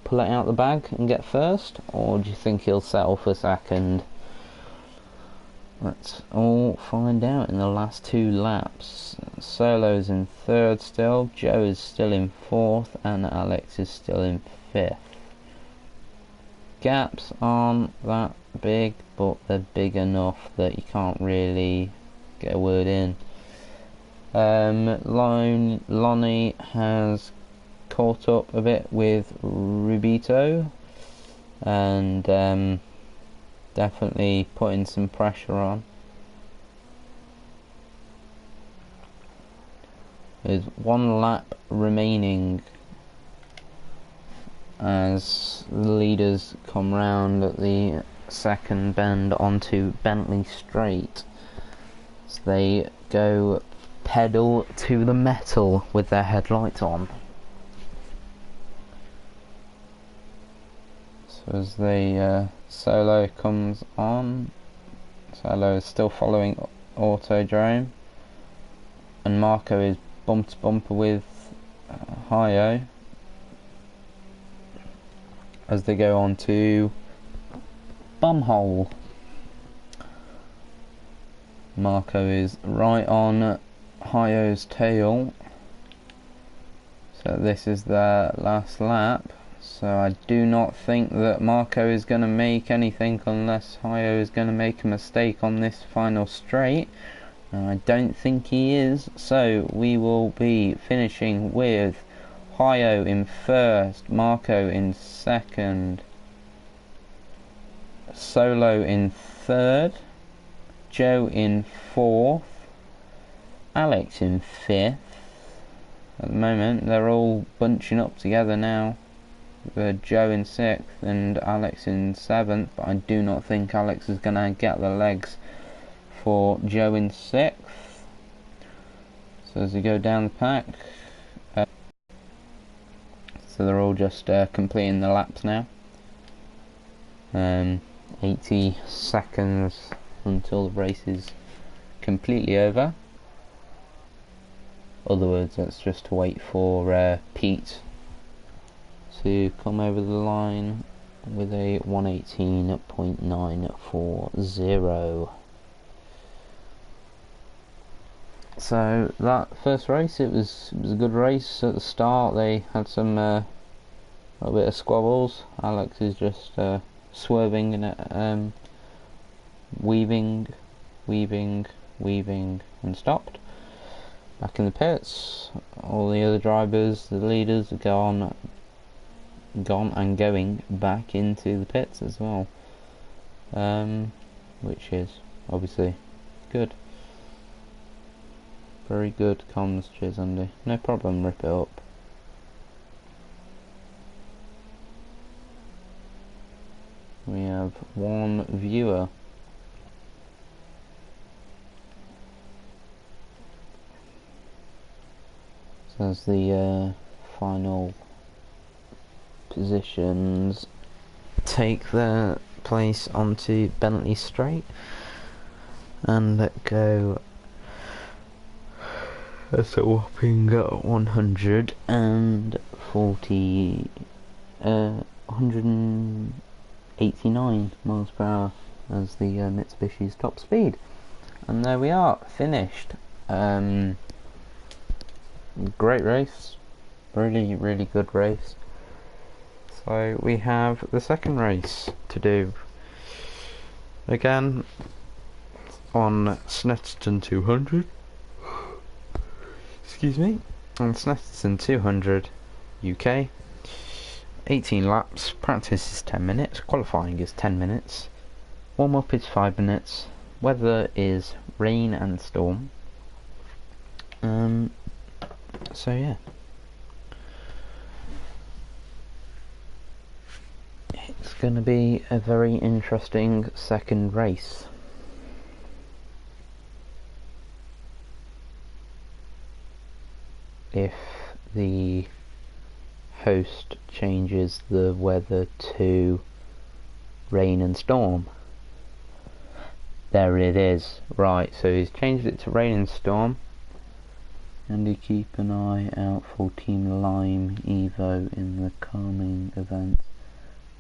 pull it out the bag and get first, or do you think he'll settle for second? Let's all find out in the last 2 laps. Solo's in third still, Joe is still in fourth, and Alex is still in fifth. Gaps aren't that big, but they're big enough that you can't really get a word in. Lonnie has caught up a bit with Rubito, and definitely putting some pressure on. There's 1 lap remaining as the leaders come round at the second bend onto Bentley Straight. So they go pedal to the metal with their headlights on. So as the Solo comes on, Solo is still following Autodrome, and Marco is bumper to bumper with Hio as they go on to Bumhole. Marco is right on Hio's tail, so this is their last lap. So I do not think that Marco is going to make anything unless Hio is going to make a mistake on this final straight, and I don't think he is. So we will be finishing with Hio in first, Marco in second, Solo in third, Joe in fourth, Alex in fifth. At the moment they're all bunching up together now, with Joe in sixth and Alex in seventh, but I do not think Alex is going to get the legs for Joe in sixth. So as we go down the pack, so they're all just completing the laps now. 80 seconds until the race is completely over. Other words, let's just wait for Pete to come over the line with a 1:18.940. So that first race, it was a good race. At the start they had some a bit of squabbles. Alex is just swerving and weaving, and stopped. Back in the pits, all the other drivers, the leaders, are gone and going back into the pits as well, which is obviously good. Very good comms, cheers Andy. No problem, rip it up. We have one viewer. So as the final positions take their place onto Bentley Straight and let go a whopping 189 miles per hour as the Mitsubishi's top speed. And there we are, finished. Great race, really good race. So we have the second race to do, again on Snetterton 200. Excuse me, on Snetterton 200 UK. 18 laps, practice is 10 minutes, qualifying is 10 minutes, warm up is 5 minutes, weather is rain and storm. So yeah, it's going to be a very interesting second race. If the host changes the weather to rain and storm. There it is. Right, so he's changed it to rain and storm. And you keep an eye out for Team Lime Evo in the calming events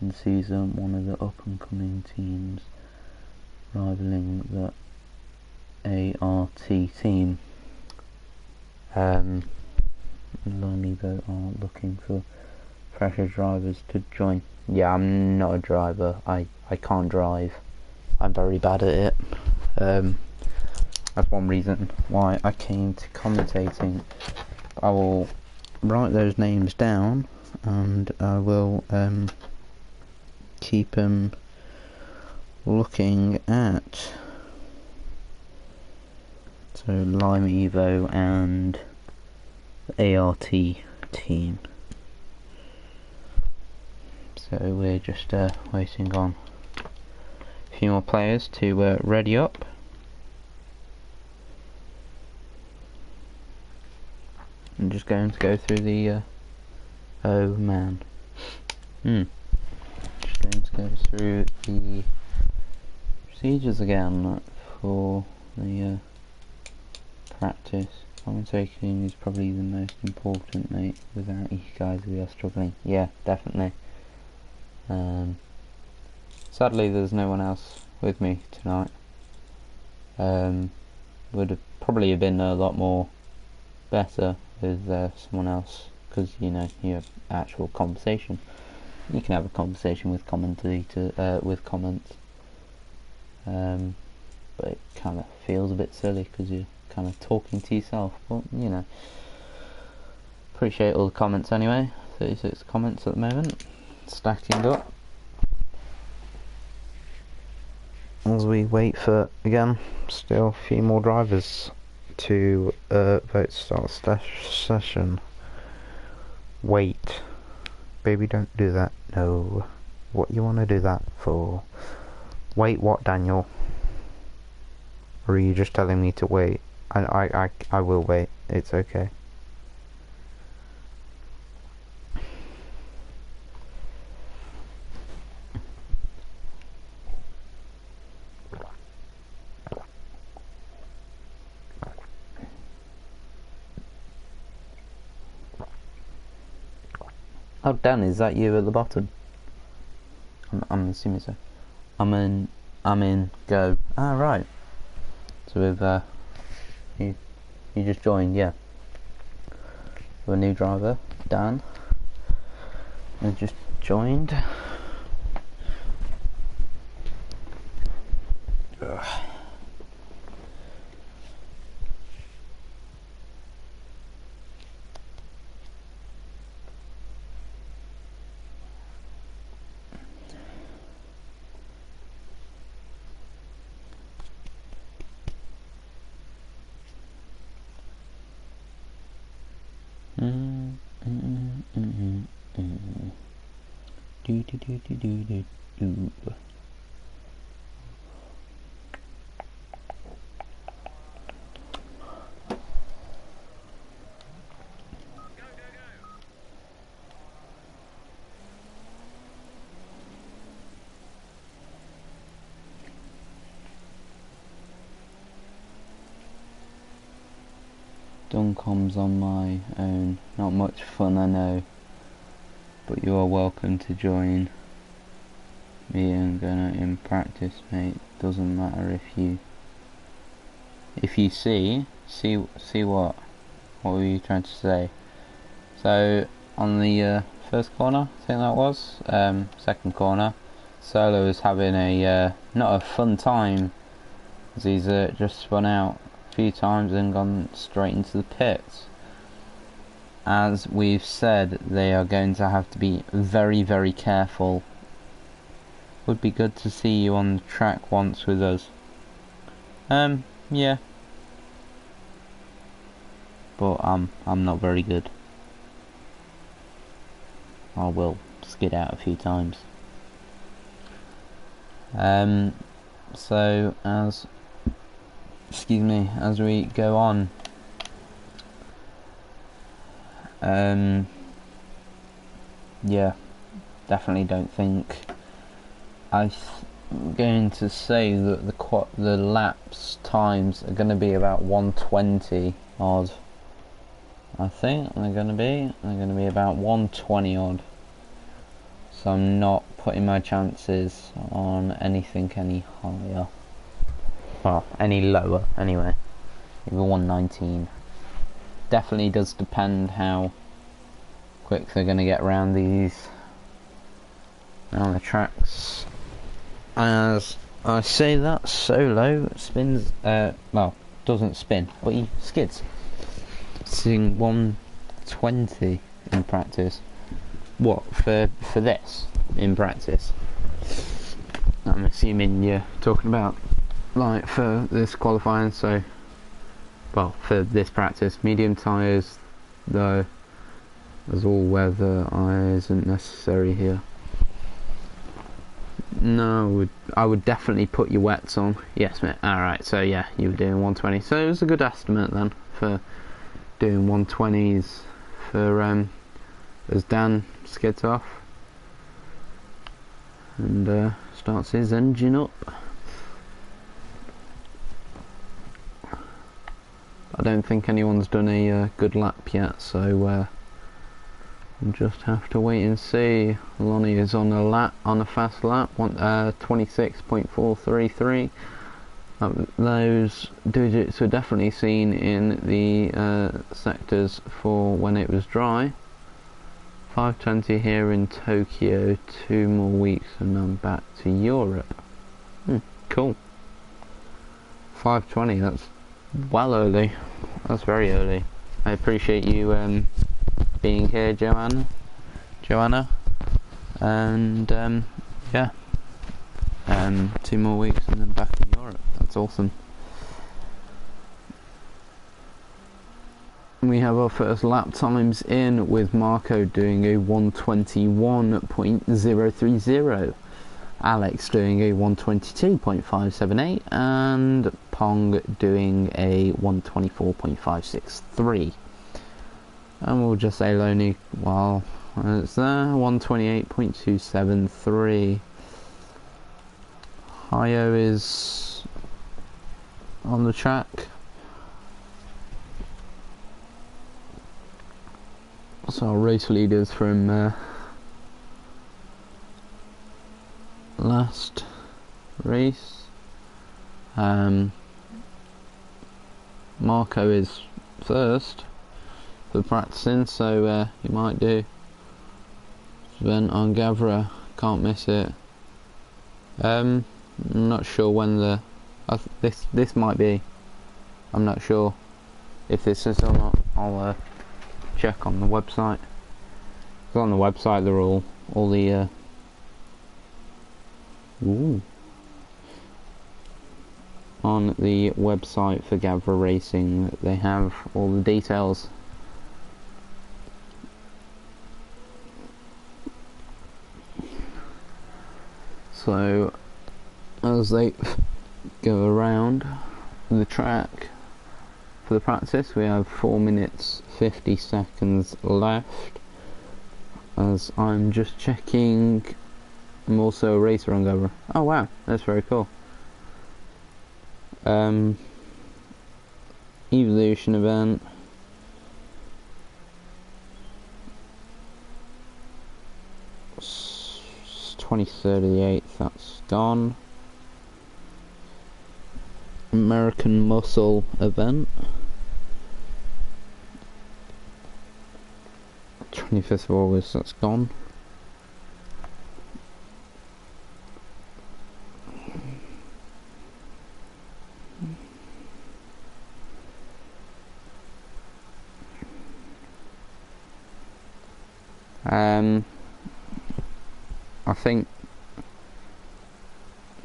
in season, one of the up and coming teams rivaling the ART team. Lime Evo are looking for fresher drivers to join. Yeah, I'm not a driver. I can't drive. I'm very bad at it. That's one reason why I came to commentating. I will write those names down and I will keep them looking at. So Lime Evo and the ART team. So we're just waiting on a few more players to ready up. I'm just going to go through the oh man. Just going to go through the procedures again for the practice. Commentating is probably the most important, mate. Without you guys we are struggling. Yeah, definitely. Sadly there's no one else with me tonight. Would have probably have been a lot more better with someone else, because you know you have actual conversation. You can have a conversation with commentator with comments, but it kind of feels a bit silly because you're kind of talking to yourself. But you know, appreciate all the comments anyway. 36 comments at the moment, stacking up as we wait for, again, still a few more drivers to vote start session. Wait, baby, don't do that. No, what you want to do that for? Wait, what, Daniel? Or are you just telling me to wait? I will wait. It's okay. Oh, Dan, is that you at the bottom? I'm assuming so. I'm in, go. Ah, right. So we've, you just joined, yeah. We're a new driver, Dan. I just joined. Ugh. Do. Done comms on my own. Not much fun, I know, but you are welcome to join me and Gunner in practice, mate. Doesn't matter if you see what were you trying to say? So on the first corner, I think that was second corner, Solo is having a not a fun time, as he's just spun out a few times and gone straight into the pits. As we've said, they are going to have to be very, very careful. Would be good to see you on the track once with us. Yeah. But I'm not very good. I will skid out a few times. So as we go on, yeah, definitely don't think I'm going to say that the laps times are going to be about 120 odd. I think they're going to be about 120 odd. So I'm not putting my chances on anything any higher. Well, any lower anyway. Maybe 119. Definitely does depend how quick they're going to get around these on the tracks. As I say that, Solo spins, well, doesn't spin, but he skids. Seeing 120 in practice. What, for this in practice? I'm assuming you're talking about like for this qualifying, so well, for this practice, medium tyres though, as all weather isn't necessary here. No, I would definitely put your wets on. Yes, mate. Alright, so yeah, you were doing 120. So it was a good estimate then for doing 120s for as Dan skids off and starts his engine up. I don't think anyone's done a good lap yet, so we'll just have to wait and see. Lonnie is on a fast lap, 26.433. Those digits are definitely seen in the sectors for when it was dry. 5:20 here in Tokyo, 2 more weeks and I'm back to Europe. Cool. 5:20, that's well early. That's very early. I appreciate you being here, Joanna, and yeah, 2 more weeks and then back in Europe. That's awesome. We have our first lap times in, with Marco doing a 121.030, Alex doing a 122.578, and Pong doing a 124.563. And we'll just say Loney while it's there, 128.273. Hayo is on the track. So our race leaders from last race. Marco is first for practicing, so he might do event on Gavra. Can't miss it. I'm not sure when this might be. I'm not sure if this is or not. I'll check on the website. So on the website, they're all the on the website for Gavra Racing, they have all the details. So as they go around the track for the practice, we have 4 minutes 50 seconds left. As I'm just checking, I'm also a racer on Gavra. Oh wow, that's very cool. Evolution event. It's 23rd of the 8th, that's gone. American Muscle event. 25th of August, that's gone. I think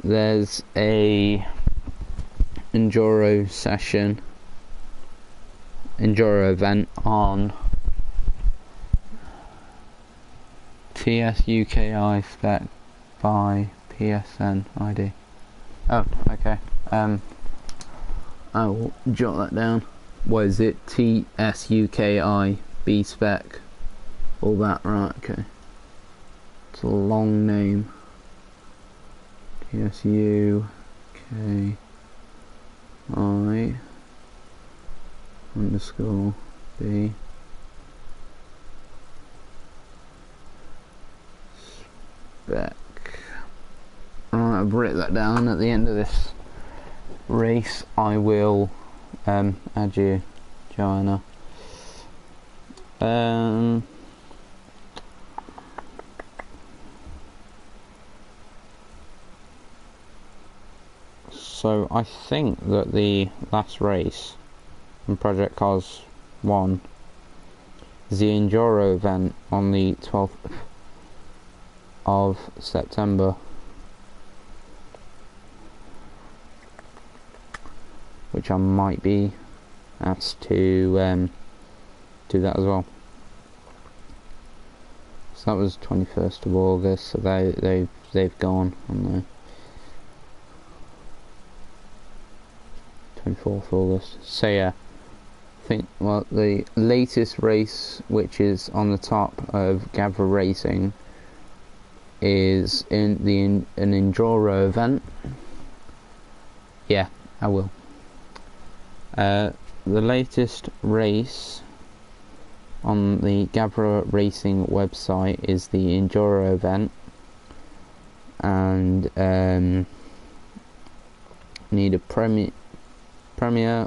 there's a enduro event on TSUKI spec by PSN ID. Oh, okay. I will jot that down. What is it? TSUKI B spec. All that, right? Okay. It's a long name. TSUKI underscore B spec. Right, I've written that down. At the end of this race, I will add you, Joanna. So I think that the last race in Project Cars 1 is the Enduro event on the 12th of September, which I might be asked to do that as well. So that was 21st of August, so they've gone on there. 24th August. So yeah, I think the latest race, which is on the top of Gavra Racing, is in an enduro event. Yeah, I will. The latest race on the Gavra Racing website is the enduro event, and need a Premier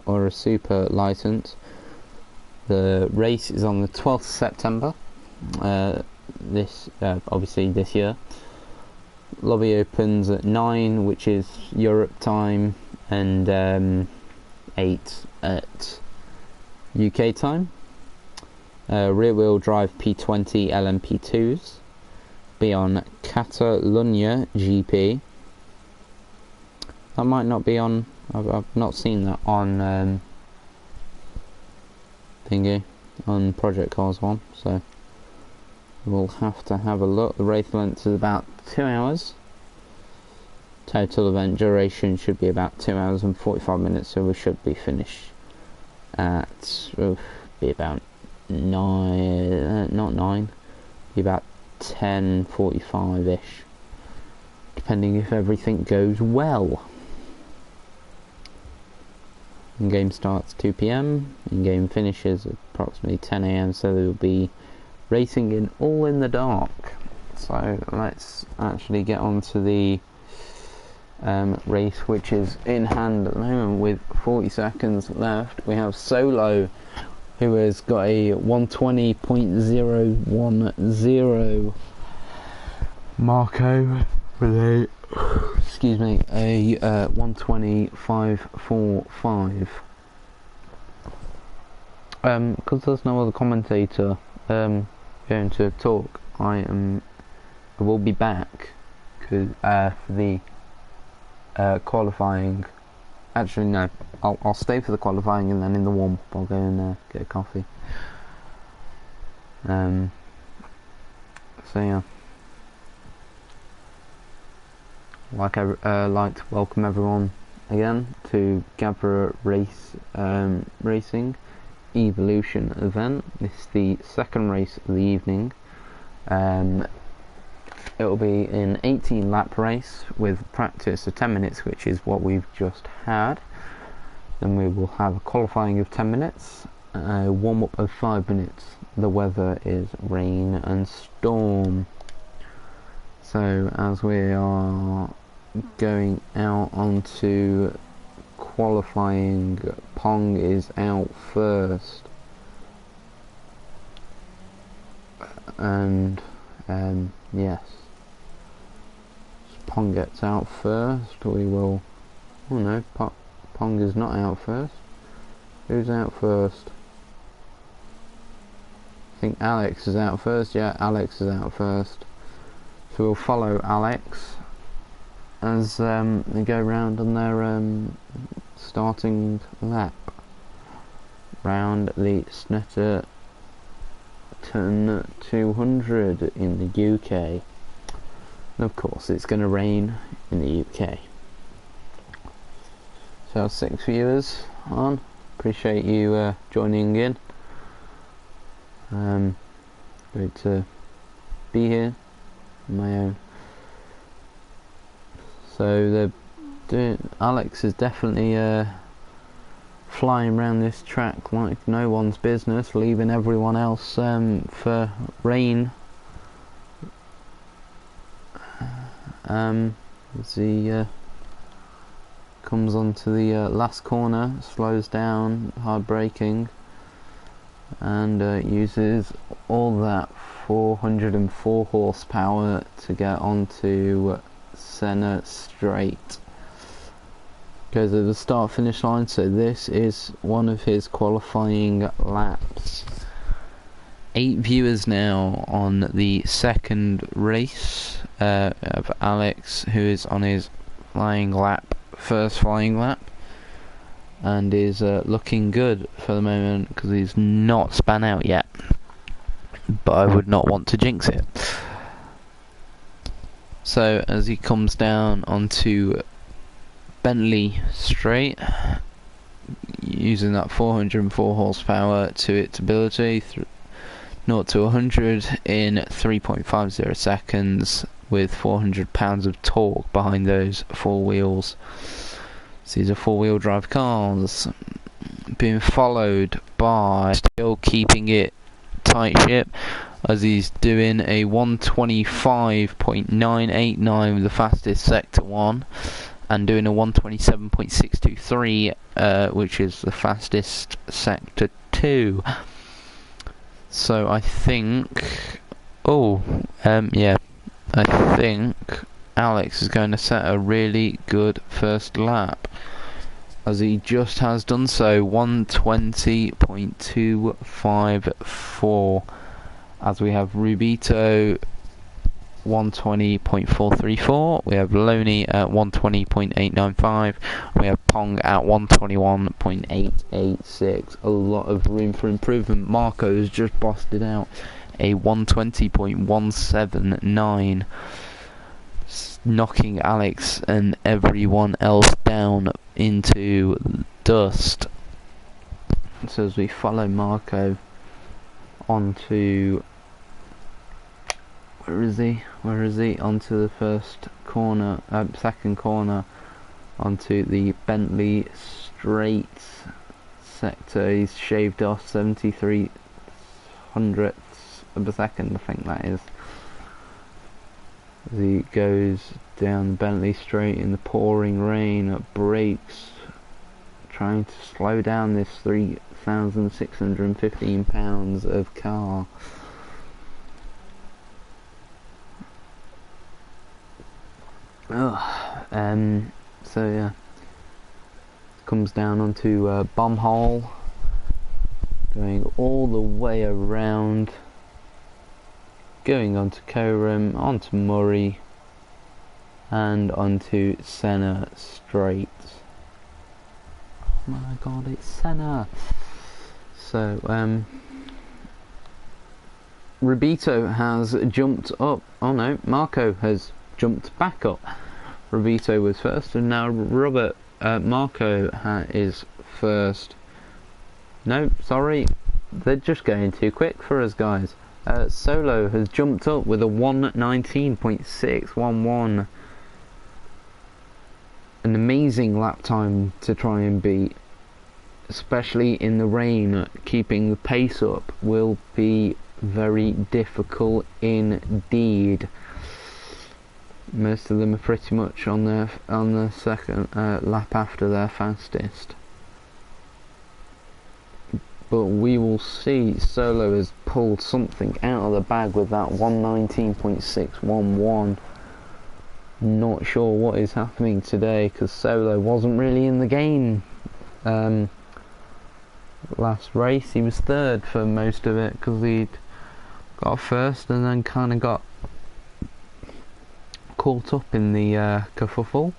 or a Super license. The race is on the 12th of September. Obviously this year. Lobby opens at 9, which is Europe time, and 8 at UK time. Rear wheel drive P20 LMP2s be on Catalunya GP. That might not be on. I've not seen that on thingy on Project Cars 1, so we'll have to have a look. The race length is about 2 hours. Total event duration should be about 2 hours and 45 minutes, so we should be finished at be about 9, not 9, be about 10:45ish, depending if everything goes well. In-game starts 2 PM, in-game finishes approximately 10 AM, so they will be racing all in the dark. So let's actually get on to the race, which is in hand at the moment with 40 seconds left. We have Solo, who has got a 120.010 Marco with a excuse me, a 120.545. Because there's no other commentator going to talk, I will be back for the qualifying. Actually, no, I'll stay for the qualifying, and then in the warm-up I'll go and get a coffee. So yeah, like to welcome everyone again to Gavra Racing Evolution event. This is the second race of the evening. It will be an 18 lap race with practice of 10 minutes, which is what we've just had. Then we will have a qualifying of 10 minutes, a warm up of 5 minutes. The weather is rain and storm. So as we are going out onto qualifying, Pong is out first, and yes, Pong gets out first. We will. Oh no, Pong is not out first. Who's out first? I think Alex is out first. Yeah, Alex is out first. So we'll follow Alex as they go round on their starting lap round the Snetterton 200 in the UK. And of course it's going to rain in the UK. So 6 viewers on, appreciate you joining in. Great to be here on my own. So Alex is definitely flying around this track like no one's business, leaving everyone else for rain. As he comes onto the last corner, slows down, hard braking, and uses all that 404 horsepower to get onto Senna Straight. Goes at the start finish line, so this is one of his qualifying laps. 8 viewers now on the second race of Alex, who is on his first flying lap, and is looking good for the moment because he's not span out yet, but I would not want to jinx it. So as he comes down onto Bentley Straight, using that 404 horsepower to its ability, 0 to 100 in 3.50 seconds, with 400 pounds of torque behind those 4 wheels. So these are 4-wheel drive cars, being followed by, still keeping it tight ship, as he's doing a 125.989 with the fastest sector 1, and doing a 127.623 which is the fastest sector 2. So I think I think Alex is going to set a really good first lap, as he just has done so. 120.254, as we have Rubito 120.434, we have Loney at 120.895, we have Pong at 121.886. A lot of room for improvement. Marco has just busted out a 120.179, knocking Alex and everyone else down into dust. So as we follow Marco onto, where is he? Onto the first corner, second corner, onto the Bentley Straight sector. He's shaved off 73 hundredths of a second, I think that is. as he goes down the Bentley Straight in the pouring rain, brakes, trying to slow down this 3,615 pounds of car. So yeah, comes down onto Bomb Hole, going all the way around, going onto Coram, onto Murray, and onto Senna Straight. Oh my god, it's Senna! So, Rubito has jumped up. Oh no, Marco has jumped back up. Rubito was first, and now Marco is first. No, sorry, they're just going too quick for us, guys. Solo has jumped up with a 1:19.611. An amazing lap time to try and beat, especially in the rain. Keeping the pace up will be very difficult indeed. Most of them are pretty much on the second lap after their fastest. But we will see. Solo has pulled something out of the bag with that 1:19.611. Not sure what is happening today, because Solo wasn't really in the game. Last race he was third for most of it, because he'd got first and then kind of got caught up in the kerfuffle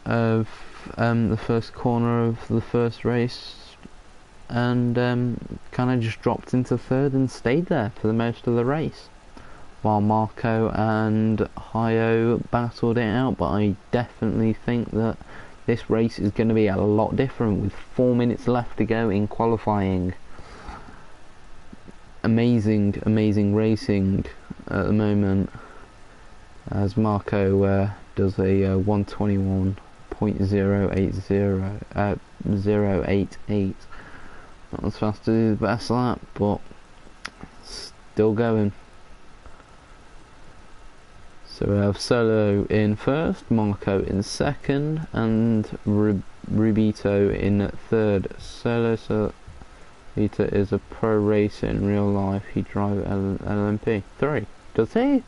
of the first corner of the first race, and kind of just dropped into third and stayed there for the most of the race, while Marco and Hayo battled it out. But I definitely think that this race is going to be a lot different, with 4 minutes left to go in qualifying. Amazing racing at the moment, as Marco does a 1:21.088. Not as fast as his best lap, but still going. So we have Solo in first, Marco in second, and Rubito in third. Rubito is a pro racer in real life. He drives LMP3. Does he?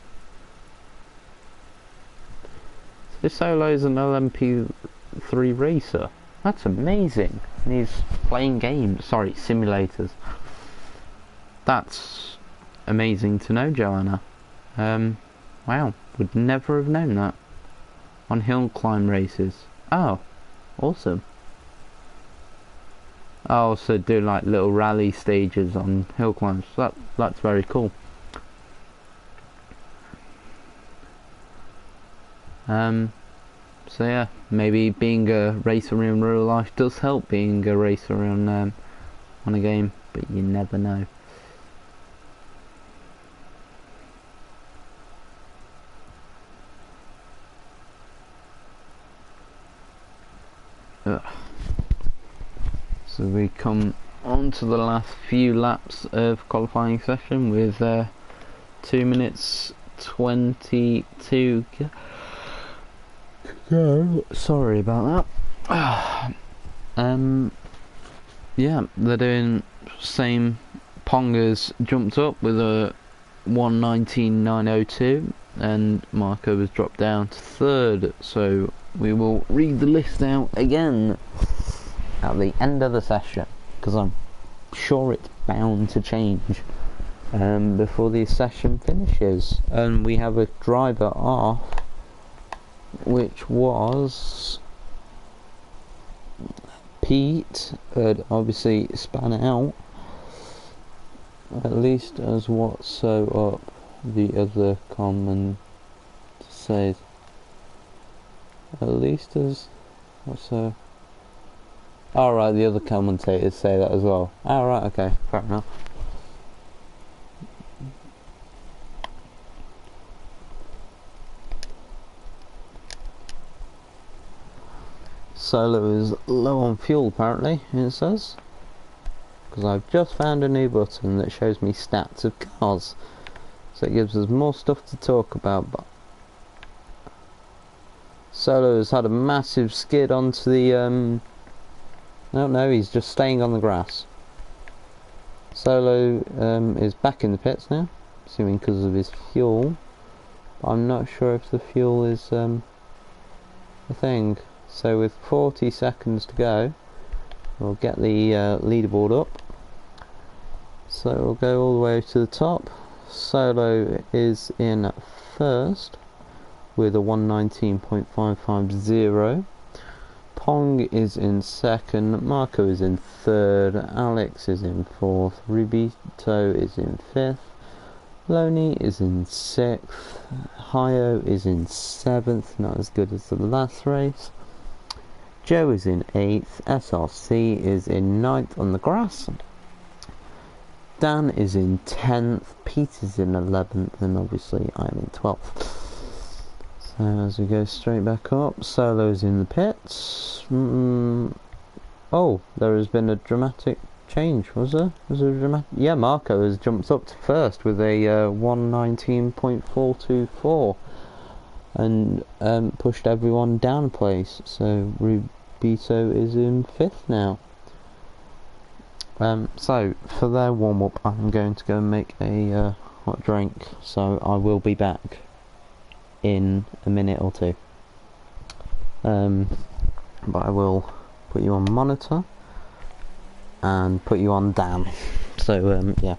So Solo's an LMP3 racer. That's amazing. And he's playing games. Sorry, simulators. That's amazing to know, Joanna. Wow, would never have known that. On hill climb races. Oh, awesome. I also do like little rally stages on hill climbs. That's very cool. So yeah, maybe being a racer in real life does help being a racer on a game, but you never know. So we come on to the last few laps of qualifying session with 2 minutes 22 go. Sorry about that. Yeah, they're doing same. Ponga's jumped up with a 1:19.902, and Marco has dropped down to third. So we will read the list out again at the end of the session, because I'm sure it's bound to change before the session finishes. And we have a driver off, which was Pete, had obviously spun out, at least as what So Up, the other comment says. At least as what So. Alright, the other commentators say that as well. Alright, okay, fair enough. Solo is low on fuel apparently, it says, because I've just found a new button that shows me stats of cars. so it gives us more stuff to talk about. But Solo has had a massive skid onto the no, he's just staying on the grass. Solo is back in the pits now, assuming because of his fuel. But I'm not sure if the fuel is a thing. So with 40 seconds to go, we'll get the leaderboard up. So we'll go all the way to the top. Solo is in first with a 119.550. Pong is in second, Marco is in third, Alex is in fourth, Rubito is in fifth, Loney is in sixth, Hio is in seventh, not as good as the last race. Joe is in eighth, SRC is in ninth on the grass, Dan is in 10th, Pete is in 11th, and obviously I'm in 12th. So as we go straight back up, Solo's in the pits. Oh, there has been a dramatic change, was there? Was there a dramatic? Yeah, Marco has jumped up to first with a 119.424 and pushed everyone down a place. So Rubito is in fifth now. So for their warm up, I'm going to go and make a hot drink. So I will be back in a minute or two. But I will put you on monitor and put you on Dan. So yeah,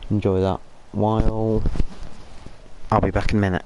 enjoy that while I'll be back in a minute.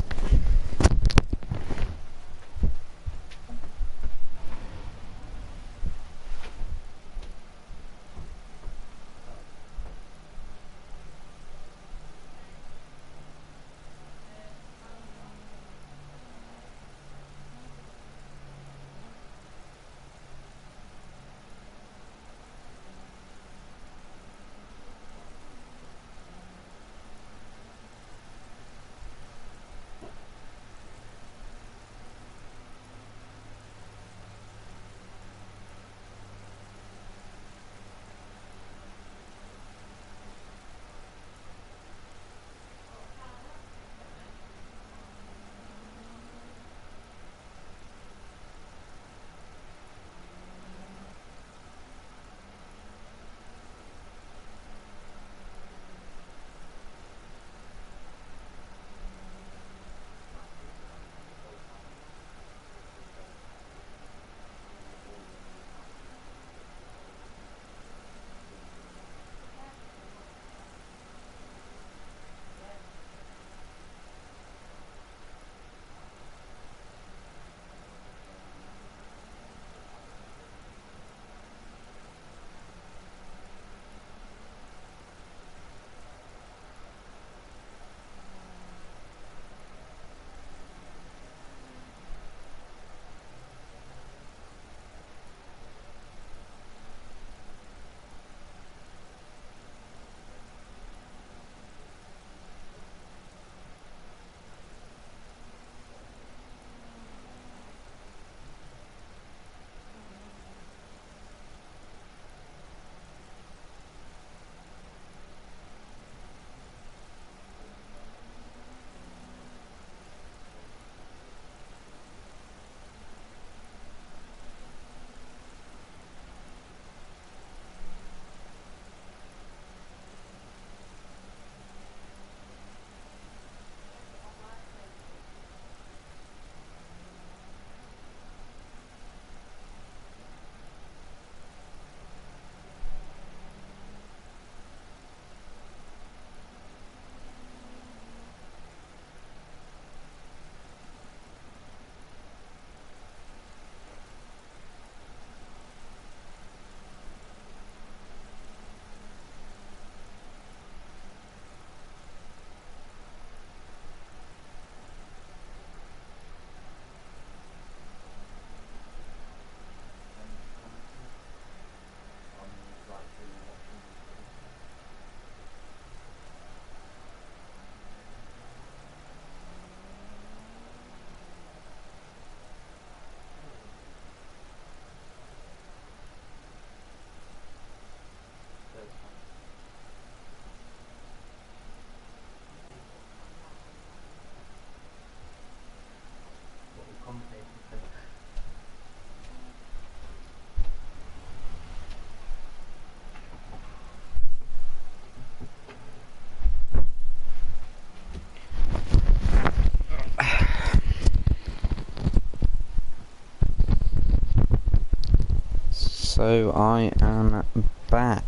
So I am back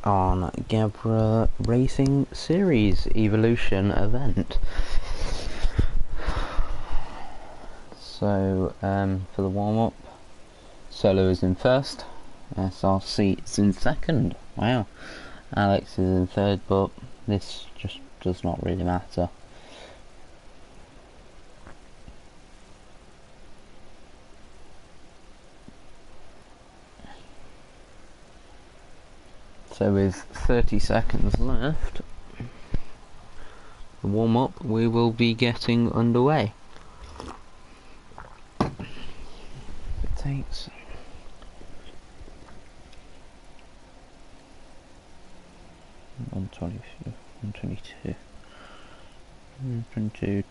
on Gavra Racing Series Evolution event. So for the warm-up, Solo is in first, SRC is in second. Wow, Alex is in third, but this just does not really matter. So with 30 seconds left, the warm-up, we will be getting underway. It takes 122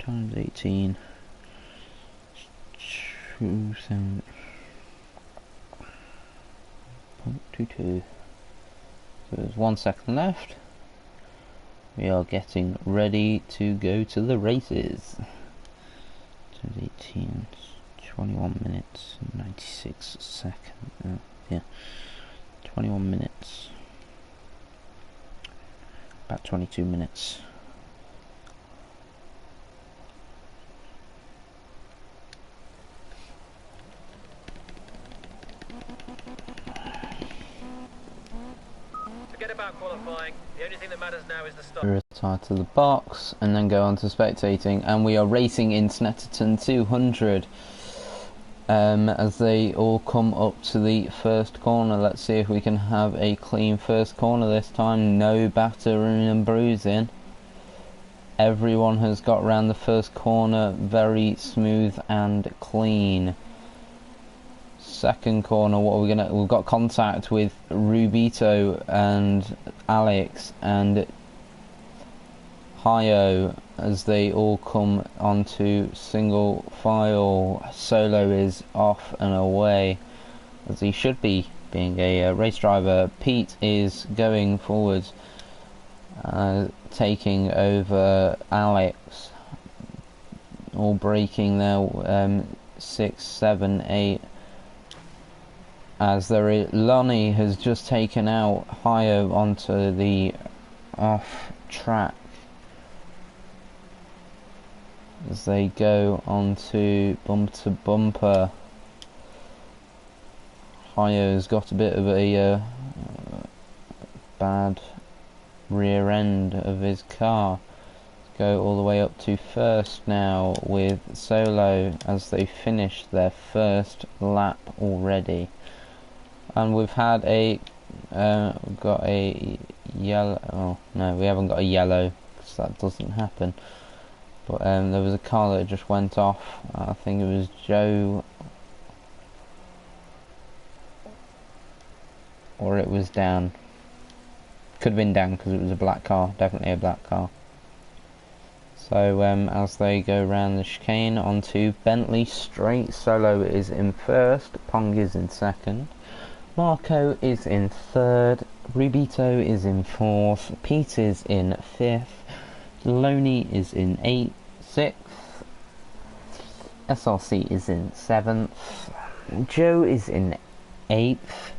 times 18, 2.22. So there's 1 second left. We are getting ready to go to the races. 18, 21 minutes, 96 seconds. Yeah, 21 minutes. About 22 minutes. Forget about qualifying. The only thing that matters now is the start. Retire to the box and then go on to spectating, and we are racing in Snetterton 200 as they all come up to the first corner. Let's see if we can have a clean first corner this time. No battering and bruising. Everyone has got around the first corner very smooth and clean. Second corner, what are we gonna? We've got contact with Rubito and Alex and Hio as they all come onto single file. Solo is off and away, as he should be, being a race driver. Pete is going forwards, taking over Alex. All braking there, 6, 7, 8. As Lonnie has just taken out Hio onto the off track as they go onto bumper to bumper. Hio's got a bit of a bad rear end of his car. Go all the way up to first now with Solo as they finish their first lap already. And we've had got a yellow. Oh no, we haven't got a yellow because that doesn't happen. But there was a car that just went off. I think it was Joe, or it was Dan. Could have been Dan because it was a black car. Definitely a black car. So as they go round the chicane onto Bentley Straight, Solo is in first. Pong is in second. Marco is in third, Rubito is in fourth, Pete is in fifth, Loney is in sixth, SRC is in seventh, Joe is in eighth,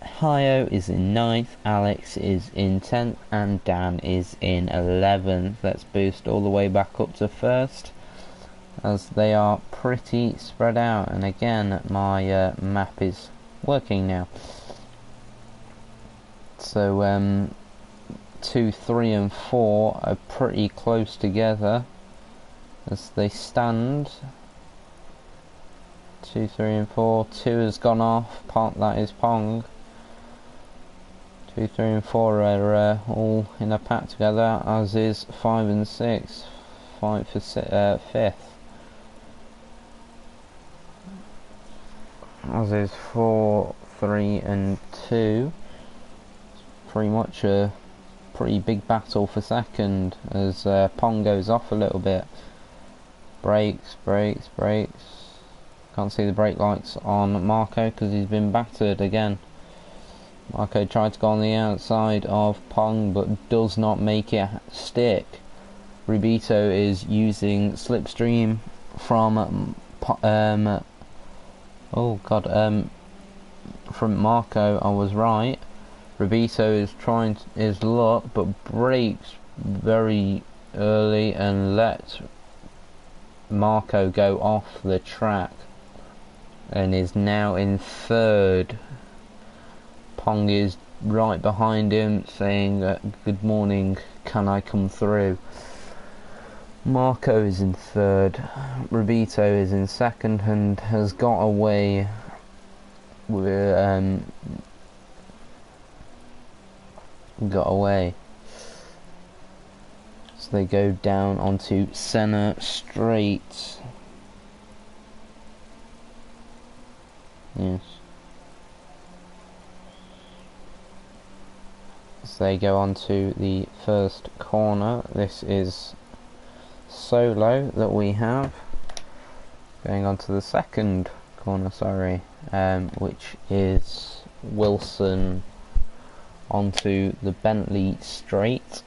Hio is in ninth, Alex is in 10th, and Dan is in 11th. Let's boost all the way back up to first, as they are pretty spread out. And again, my map is working now. So 2, 3 and 4 are pretty close together as they stand. 2, 3 and 4. 2 has gone off. That is Pong. 2, 3 and 4 are all in a pack together, as is 5 and 6. Fight for 5th. As is 4, 3 and 2. Pretty much a pretty big battle for second as Pong goes off a little bit. Brakes. Can't see the brake lights on Marco because he's been battered again. Marco tried to go on the outside of Pong but does not make it stick. Rubito is using slipstream from from Marco, I was right. Rubito is trying his luck, but brakes very early and lets Marco go off the track, and is now in third. Pong is right behind him, saying, "Good morning, can I come through?" Marco is in third. Rubito is in second and has got away with So they go down onto Senna Straight. Yes. So they go on to the first corner. This is Solo that we have. Going on to the second corner, sorry, which is Wilson onto the Bentley Straight,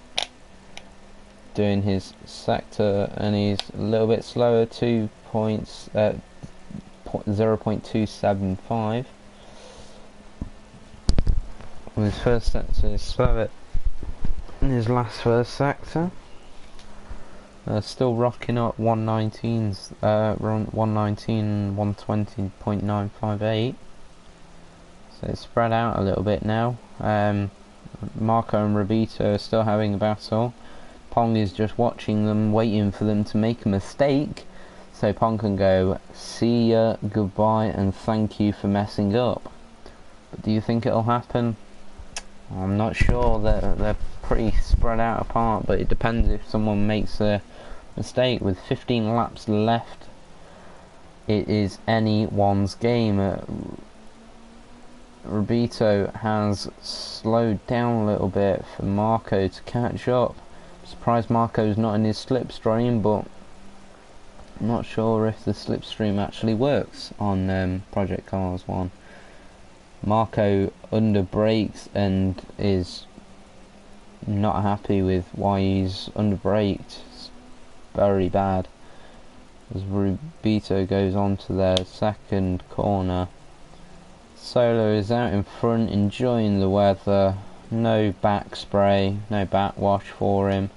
doing his sector, and he's a little bit slower, 0.275. His first sector is slower in his last first sector. Still rocking up 119s, around 119, 120.958. So it's spread out a little bit now. Marco and Rubito are still having a battle. Pong is just watching them, waiting for them to make a mistake, so Pong can go, "See ya, goodbye, and thank you for messing up." But do you think it'll happen? I'm not sure. They're pretty spread out apart, but it depends if someone makes a mistake. With 15 laps left, it is anyone's game. Rubito has slowed down a little bit for Marco to catch up. I'm surprised Marco's not in his slipstream, but I'm not sure if the slipstream actually works on Project Cars 1. Marco under brakes and is not happy with why he's under braked. It's very bad. As Rubito goes on to their second corner, Solo is out in front enjoying the weather. No back spray, no backwash for him.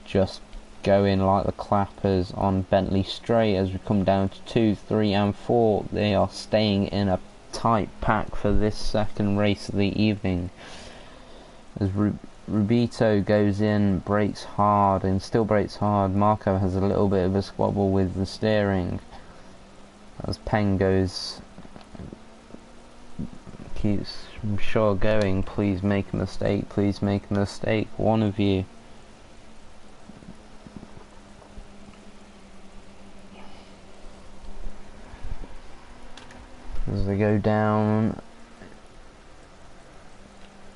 Just going like the clappers on Bentley Straight. As we come down to 2, 3 and 4, they are staying in a tight pack for this second race of the evening. As Rubito goes in, brakes hard, and still brakes hard. Marco has a little bit of a squabble with the steering. As Peng keeps sure going, "Please make a mistake, please make a mistake, one of you." As they go down,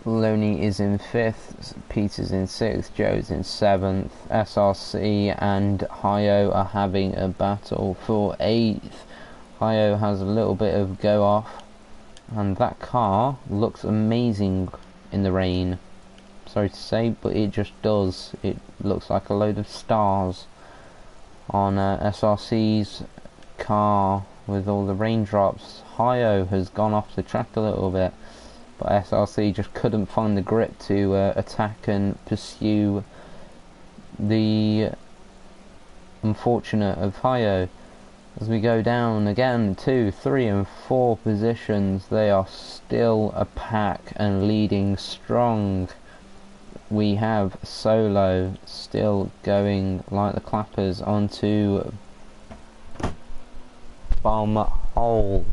Loney is in 5th, Peter's in 6th, Joe's in 7th, SRC and Hyo are having a battle for 8th. Hyo has a little bit of go off, and that car looks amazing in the rain. Sorry to say, but it just does. It looks like a load of stars on SRC's car with all the raindrops. Hyo has gone off the track a little bit, but SRC just couldn't find the grip to attack and pursue the unfortunate of Hyo. As we go down again, 2, 3 and 4 positions, they are still a pack and leading strong. We have Solo still going like the clappers onto Bomb Hole.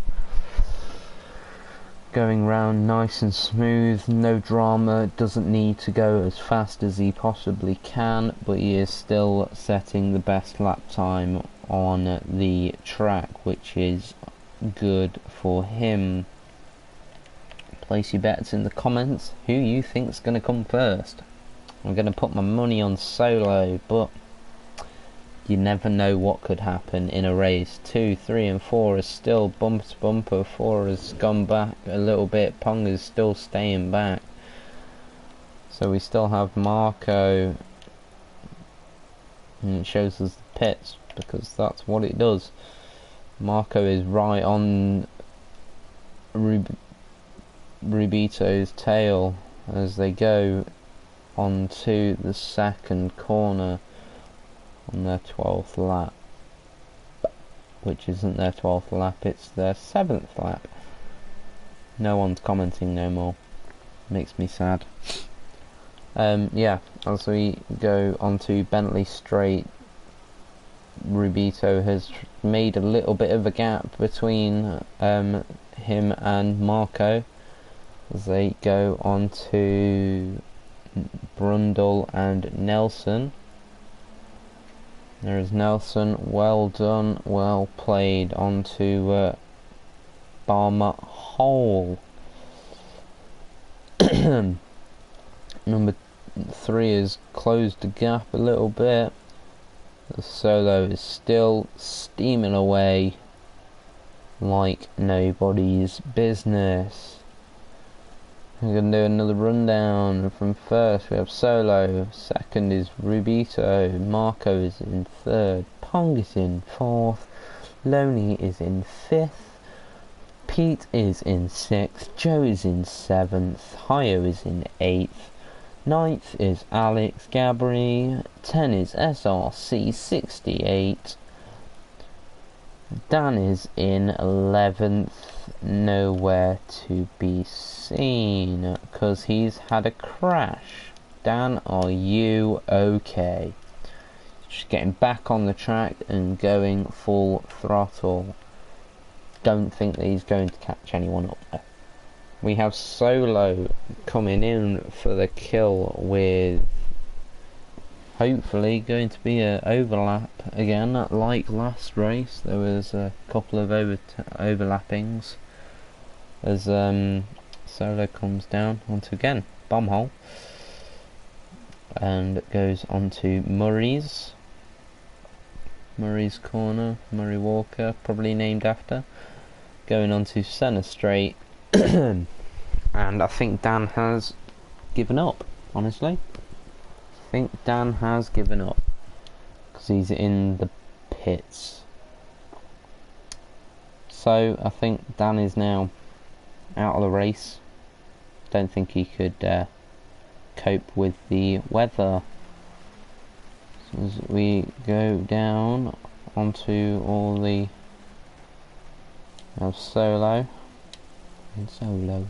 Going round nice and smooth, no drama, doesn't need to go as fast as he possibly can, but he is still setting the best lap time on the track, which is good for him. Place your bets in the comments, who you think's going to come first. I'm going to put my money on Solo, but you never know what could happen in a race. 2, 3 and 4 is still bumper to bumper. 4 has gone back a little bit. Pong is still staying back. So we still have Marco, and it shows us the pits because that's what it does. Marco is right on Rubito's tail as they go onto the second corner on their 12th lap, which isn't their 12th lap, it's their 7th lap. No one's commenting no more. Makes me sad. Yeah, as we go onto Bentley Straight, Rubito has made a little bit of a gap between him and Marco as they go onto Brundle and Nelson. There is Nelson, well done, well played, onto Barmer Hole. Number 3 has closed the gap a little bit. The Solo is still steaming away like nobody's business. We're going to do another rundown. From first we have Solo, second is Rubito, Marco is in third, Pong is in fourth, Loney is in fifth, Pete is in sixth, Joe is in seventh, Hio is in eighth, ninth is Alex Gabri, 10 is SRC68, Dan is in 11th, nowhere to be seen because he's had a crash. Dan, are you okay? Just getting back on the track and going full throttle. Don't think that he's going to catch anyone up there. We have Solo coming in for the kill with hopefully going to be an overlap again, like last race. There was a couple of overlappings as Solo comes down onto again bomb hole and goes onto Murray's corner. Murray Walker, probably named after, going onto Senna Straight. And I think Dan has given up, honestly. I think Dan has given up because he's in the pits. So I think Dan is now out of the race. Don't think he could cope with the weather. So as we go down onto all the Solo and Solo.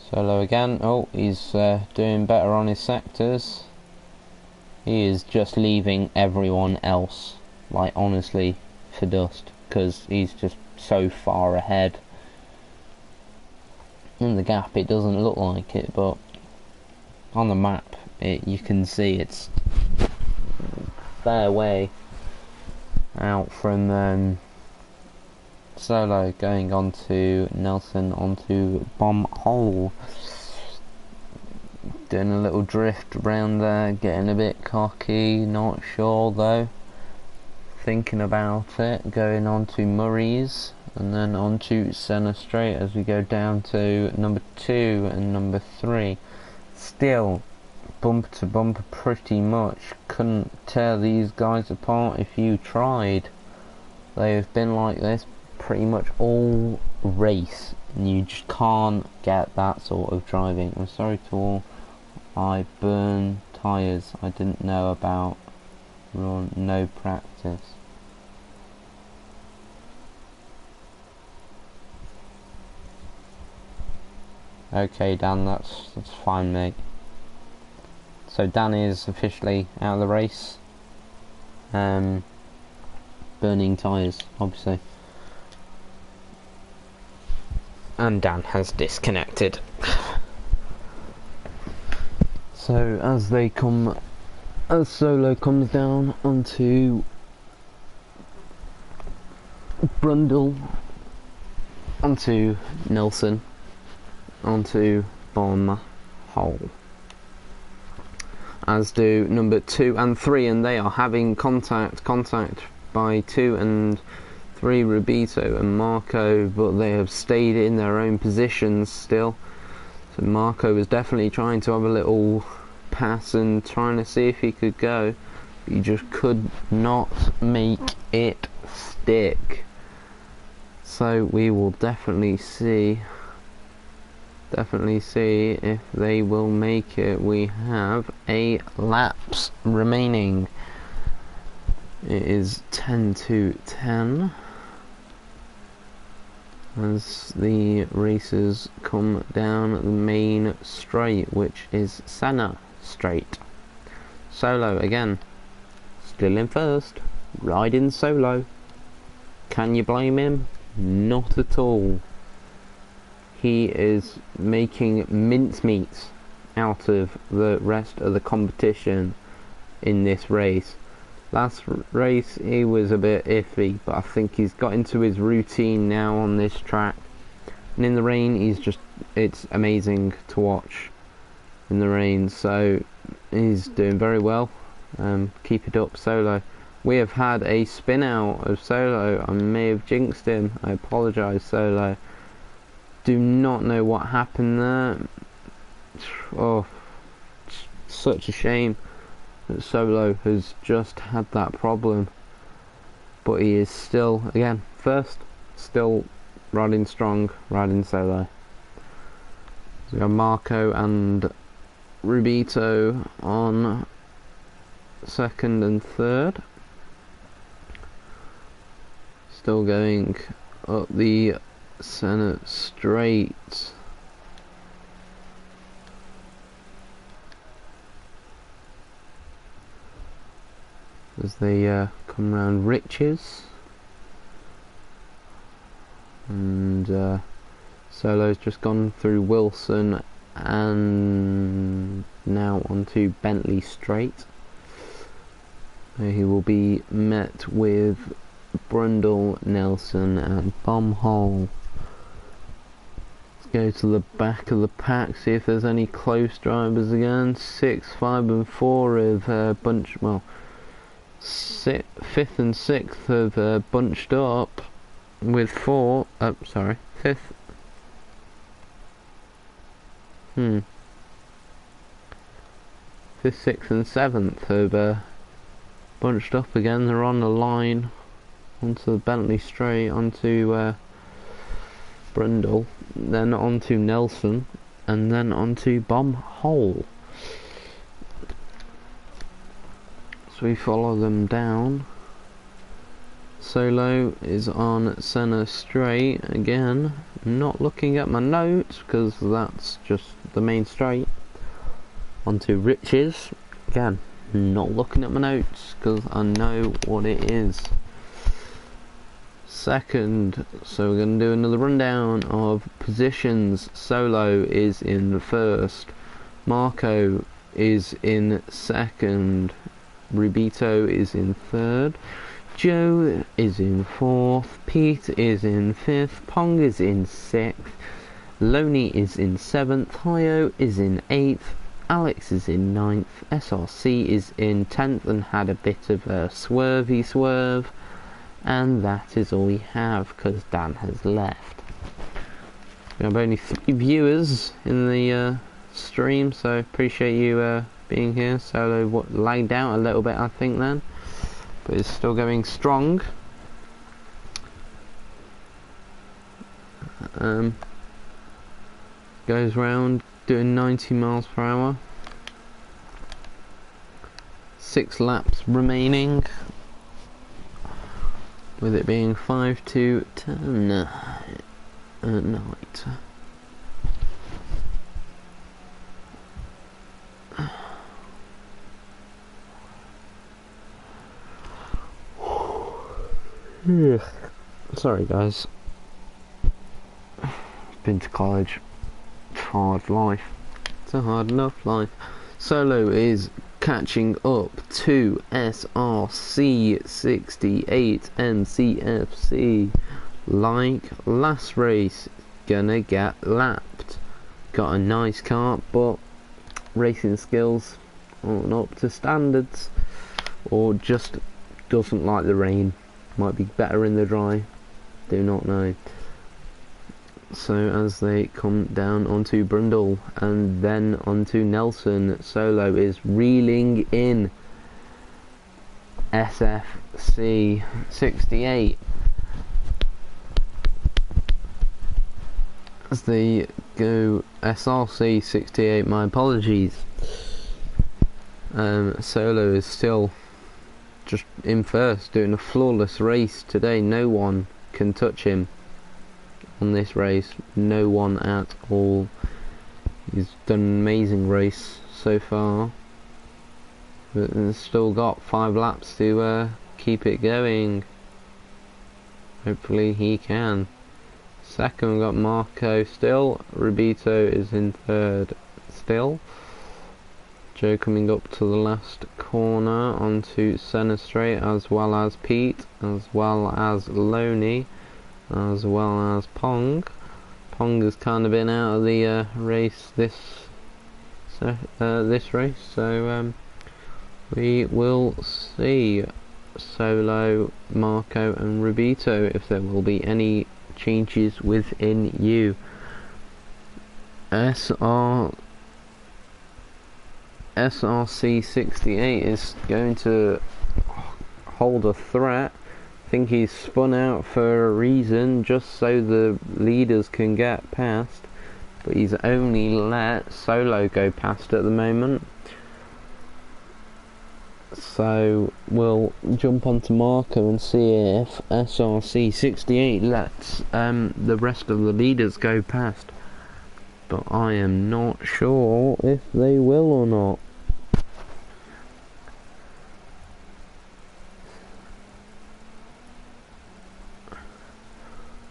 Solo again. Oh, he's doing better on his sectors. He is just leaving everyone else, like, honestly, for dust, because he's just so far ahead. In the gap it doesn't look like it, but on the map you can see it's a fair way out from Solo, going on to Nelson, onto Bomb Hole, doing a little drift around there, getting a bit cocky, not sure though, thinking about it, going on to Murray's and then on to Senna Straight as we go down to number 2 and number 3. Still bumper to bumper pretty much. Couldn't tear these guys apart if you tried. They have been like this pretty much all race, and you just can't get that sort of driving. I'm sorry to all. I burn tyres. I didn't know about run, no practice. Okay, Dan, that's fine, mate. So Dan is officially out of the race. Burning tyres, obviously. And Dan has disconnected. So as Solo comes down onto Brundle, onto Nelson, onto Bomb Hole, as do number 2 and 3, and they are having contact by 2 and 3, Rubito and Marco, but they have stayed in their own positions still. So Marco was definitely trying to have a little pass and trying to see if he could go. He just could not make it stick. So we will definitely see if they will make it. We have 8 laps remaining. It is 10 to 10 as the racers come down the main straight, which is Senna Straight. Solo again, still in first, riding solo. Can you blame him? Not at all. He is making mincemeat out of the rest of the competition in this race. Last race he was a bit iffy, but I think he's got into his routine now on this track. And in the rain, it's amazing to watch in the rain. So he's doing very well. Keep it up, Solo. We have had a spin out of Solo. I may have jinxed him. I apologise, Solo. Do not know what happened there. Oh, such a shame that Solo has just had that problem. But he is still, again, first, still riding strong, riding solo. So we have Marco and Rubito on second and third. Still going up the Senna straight. As they come round Riches, and Solo's just gone through Wilson and now onto Bentley Straight. He will be met with Brundle, Nelson and Bombhole. Let's go to the back of the pack, see if there's any close drivers again. 6, 5 and 4 of bunch, well, 5th and 6th have bunched up with 4, sorry, 5th, 5th, 6th and 7th have bunched up again. They're on the line onto the Bentley Straight, onto Brundle, then onto Nelson, and then onto Bomb Hole. So we follow them down. Solo is on Senna Straight again. Not looking at my notes because that's just the main straight. Onto Riches again. Not looking at my notes because I know what it is. Second, so we're going to do another rundown of positions. Solo is in first. Marco is in second. Rubito is in third. Joe is in fourth. Pete is in fifth. Pong is in sixth. Loney is in seventh. Hio is in eighth. Alex is in ninth. SRC is in 10th and had a bit of a swervy swerve. And that is all we have because Dan has left. We have only 3 viewers in the stream, so appreciate you being here. Solo lagged out a little bit, I think, then, but it's still going strong. Goes round doing 90 miles per hour. 6 laps remaining, with it being 5 to 10 at night. Sorry guys, been to college, it's hard life, it's a hard enough life. Solo is catching up to SRC 68 NCFC. Like last race, gonna get lapped. Got a nice car, but racing skills aren't up to standards, or just doesn't like the rain. Might be better in the dry, do not know. So as they come down onto Brundle and then onto Nelson, Solo is reeling in SFC 68. as they go SRC 68. My apologies. Solo is still just in first, doing a flawless race today. No one can touch him on this race, no one at all. He's done an amazing race so far, but he's still got 5 laps to keep it going. Hopefully he can. Second, we've got Marco still. Rubito is in third still. Joe coming up to the last corner onto Senna Straight, as well as Pete, as well as Loney, as well as Pong. Pong has kind of been out of the race this race, so we will see Solo, Marco and Rubito if there will be any changes within you. SRC 68 is going to hold a threat. I think he's spun out for a reason, just so the leaders can get past, but he's only let Solo go past at the moment. So we'll jump onto Marco and see if SRC 68 lets the rest of the leaders go past, but I am not sure if they will or not.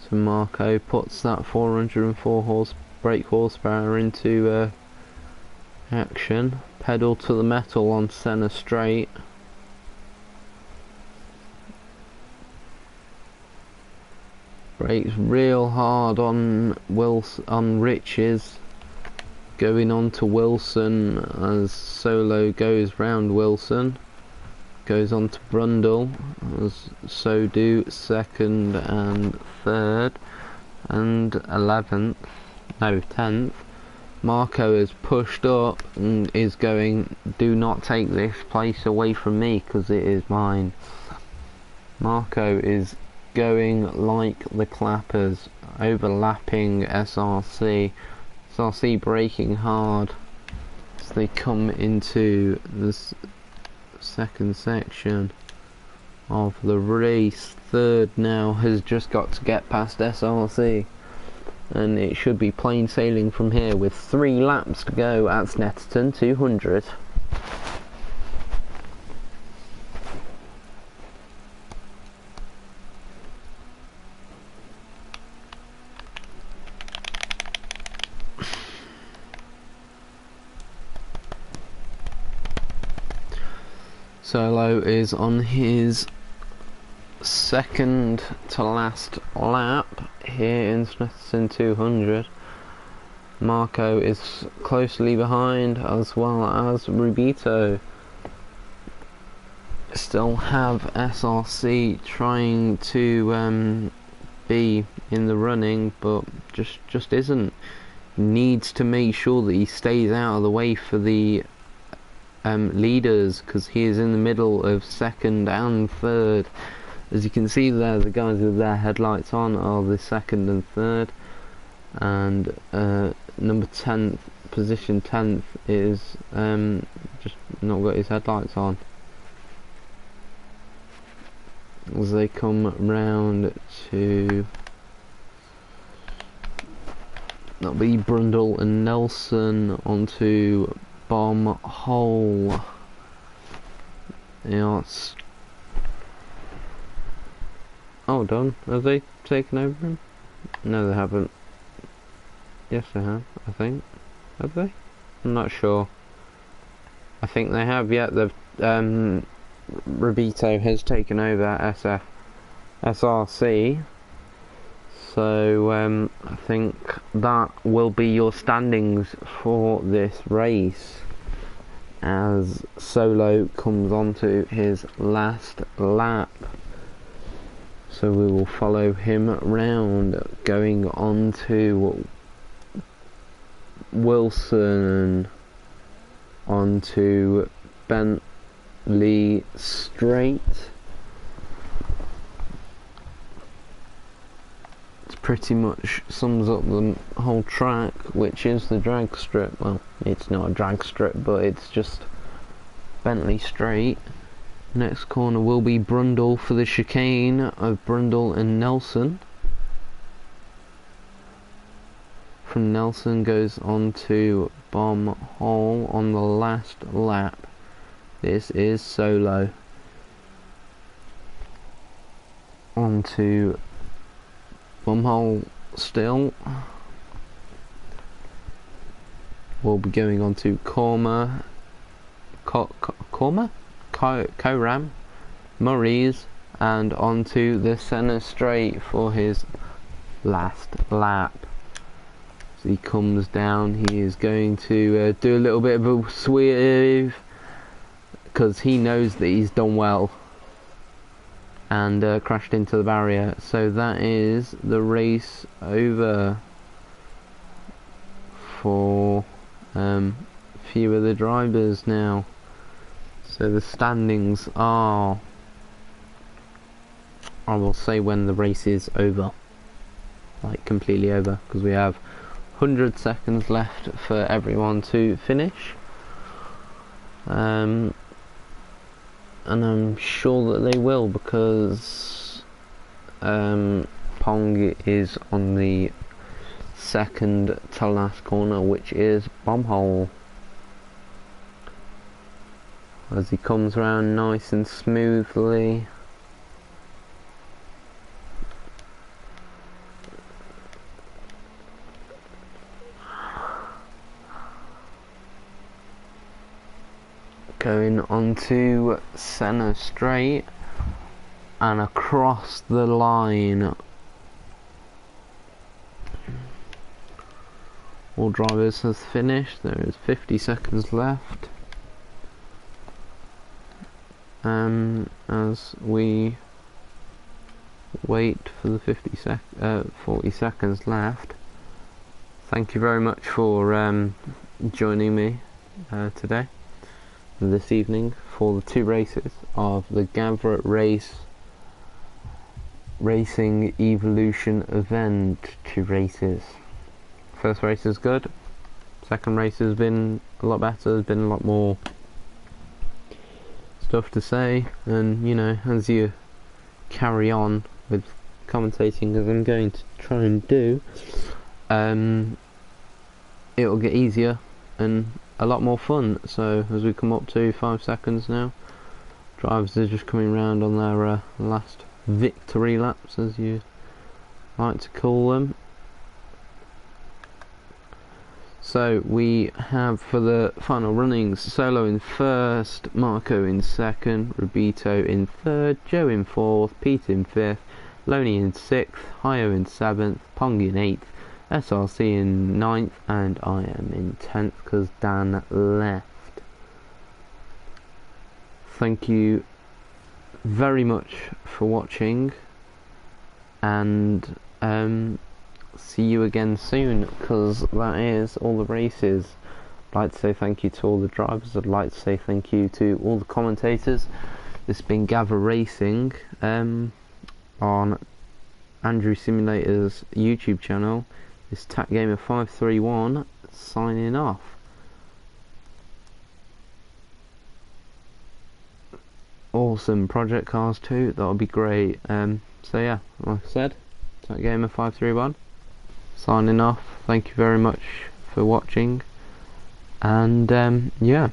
So Marco puts that 404 brake horsepower into action. Pedal to the metal on Senna Straight. Brakes real hard on Riches. Going on to Wilson as Solo goes round Wilson. Goes on to Brundle, as so do second and third and 11th, no 10th. Marco is pushed up and is going, do not take this place away from me because it is mine. Marco is going like the clappers, overlapping SRC. SRC braking hard as they come into this second section of the race. Third now has just got to get past SRC, and it should be plain sailing from here with 3 laps to go at Snetterton 200. Solo is on his second to last lap here in Snetterton 200. Marco is closely behind, as well as Rubito. Still have SRC trying to be in the running, but just isn't. Needs to make sure that he stays out of the way for the leaders, because he is in the middle of second and third. As you can see there, the guys with their headlights on are the second and third, and number 10th, position 10th, is just not got his headlights on. As they come round to, that'll be Brundle and Nelson onto Bomb Hole. Yeah, oh, done. Have they taken over him? No, they haven't. Yes, they have, I think. Have they? I'm not sure. I think they have, yeah. They've, Rubito has taken over SRC. So, I think that will be your standings for this race, as Solo comes on to his last lap. So we will follow him round, going on to Wilson, onto Bentley Straight. It's pretty much sums up the whole track, which is the drag strip. Well, it's not a drag strip, but it's just Bentley Straight. Next corner will be Brundle for the chicane of Brundle and Nelson. From Nelson goes on to Bomb Hole on the last lap. This is Solo. On to Bomb Hole still. We'll be going on to Coram, Murray's, and onto the centre straight for his last lap. As he comes down, he is going to do a little bit of a swerve because he knows that he's done well and crashed into the barrier. So that is the race over for few of the drivers now. So the standings are, I will say when the race is over, like completely over, because we have 100 seconds left for everyone to finish, and I'm sure that they will, because Pong is on the second to last corner, which is Bomb Hole. As he comes around nice and smoothly. Going onto centre straight and across the line. All drivers have finished. There is 50 seconds left. As we wait for the 40 seconds left. Thank you very much for joining me today, this evening, for the two races of the Gavra Racing Evolution event. Two races. First race is good. Second race has been a lot better. There's been a lot more stuff to say, and you know, as you carry on with commentating, as I'm going to try and do, it'll get easier and a lot more fun. So as we come up to 5 seconds now, drivers are just coming round on their last victory laps, as you like to call them. So we have, for the final runnings, Solo in first, Marco in second, Rubito in third, Joe in fourth, Pete in fifth, Loney in sixth, Hio in seventh, Pong in eighth, SRC in ninth, and I am in 10th because Dan left. Thank you very much for watching, and see you again soon, because that is all the races. I'd like to say thank you to all the drivers. I'd like to say thank you to all the commentators. This has been Gavra Racing on Andrew Simulator's YouTube channel. This Tack Gamer 531 signing off. Awesome Project Cars 2, that'll be great. So yeah, like I said, Tack Gamer 531 signing off. Thank you very much for watching, and yeah.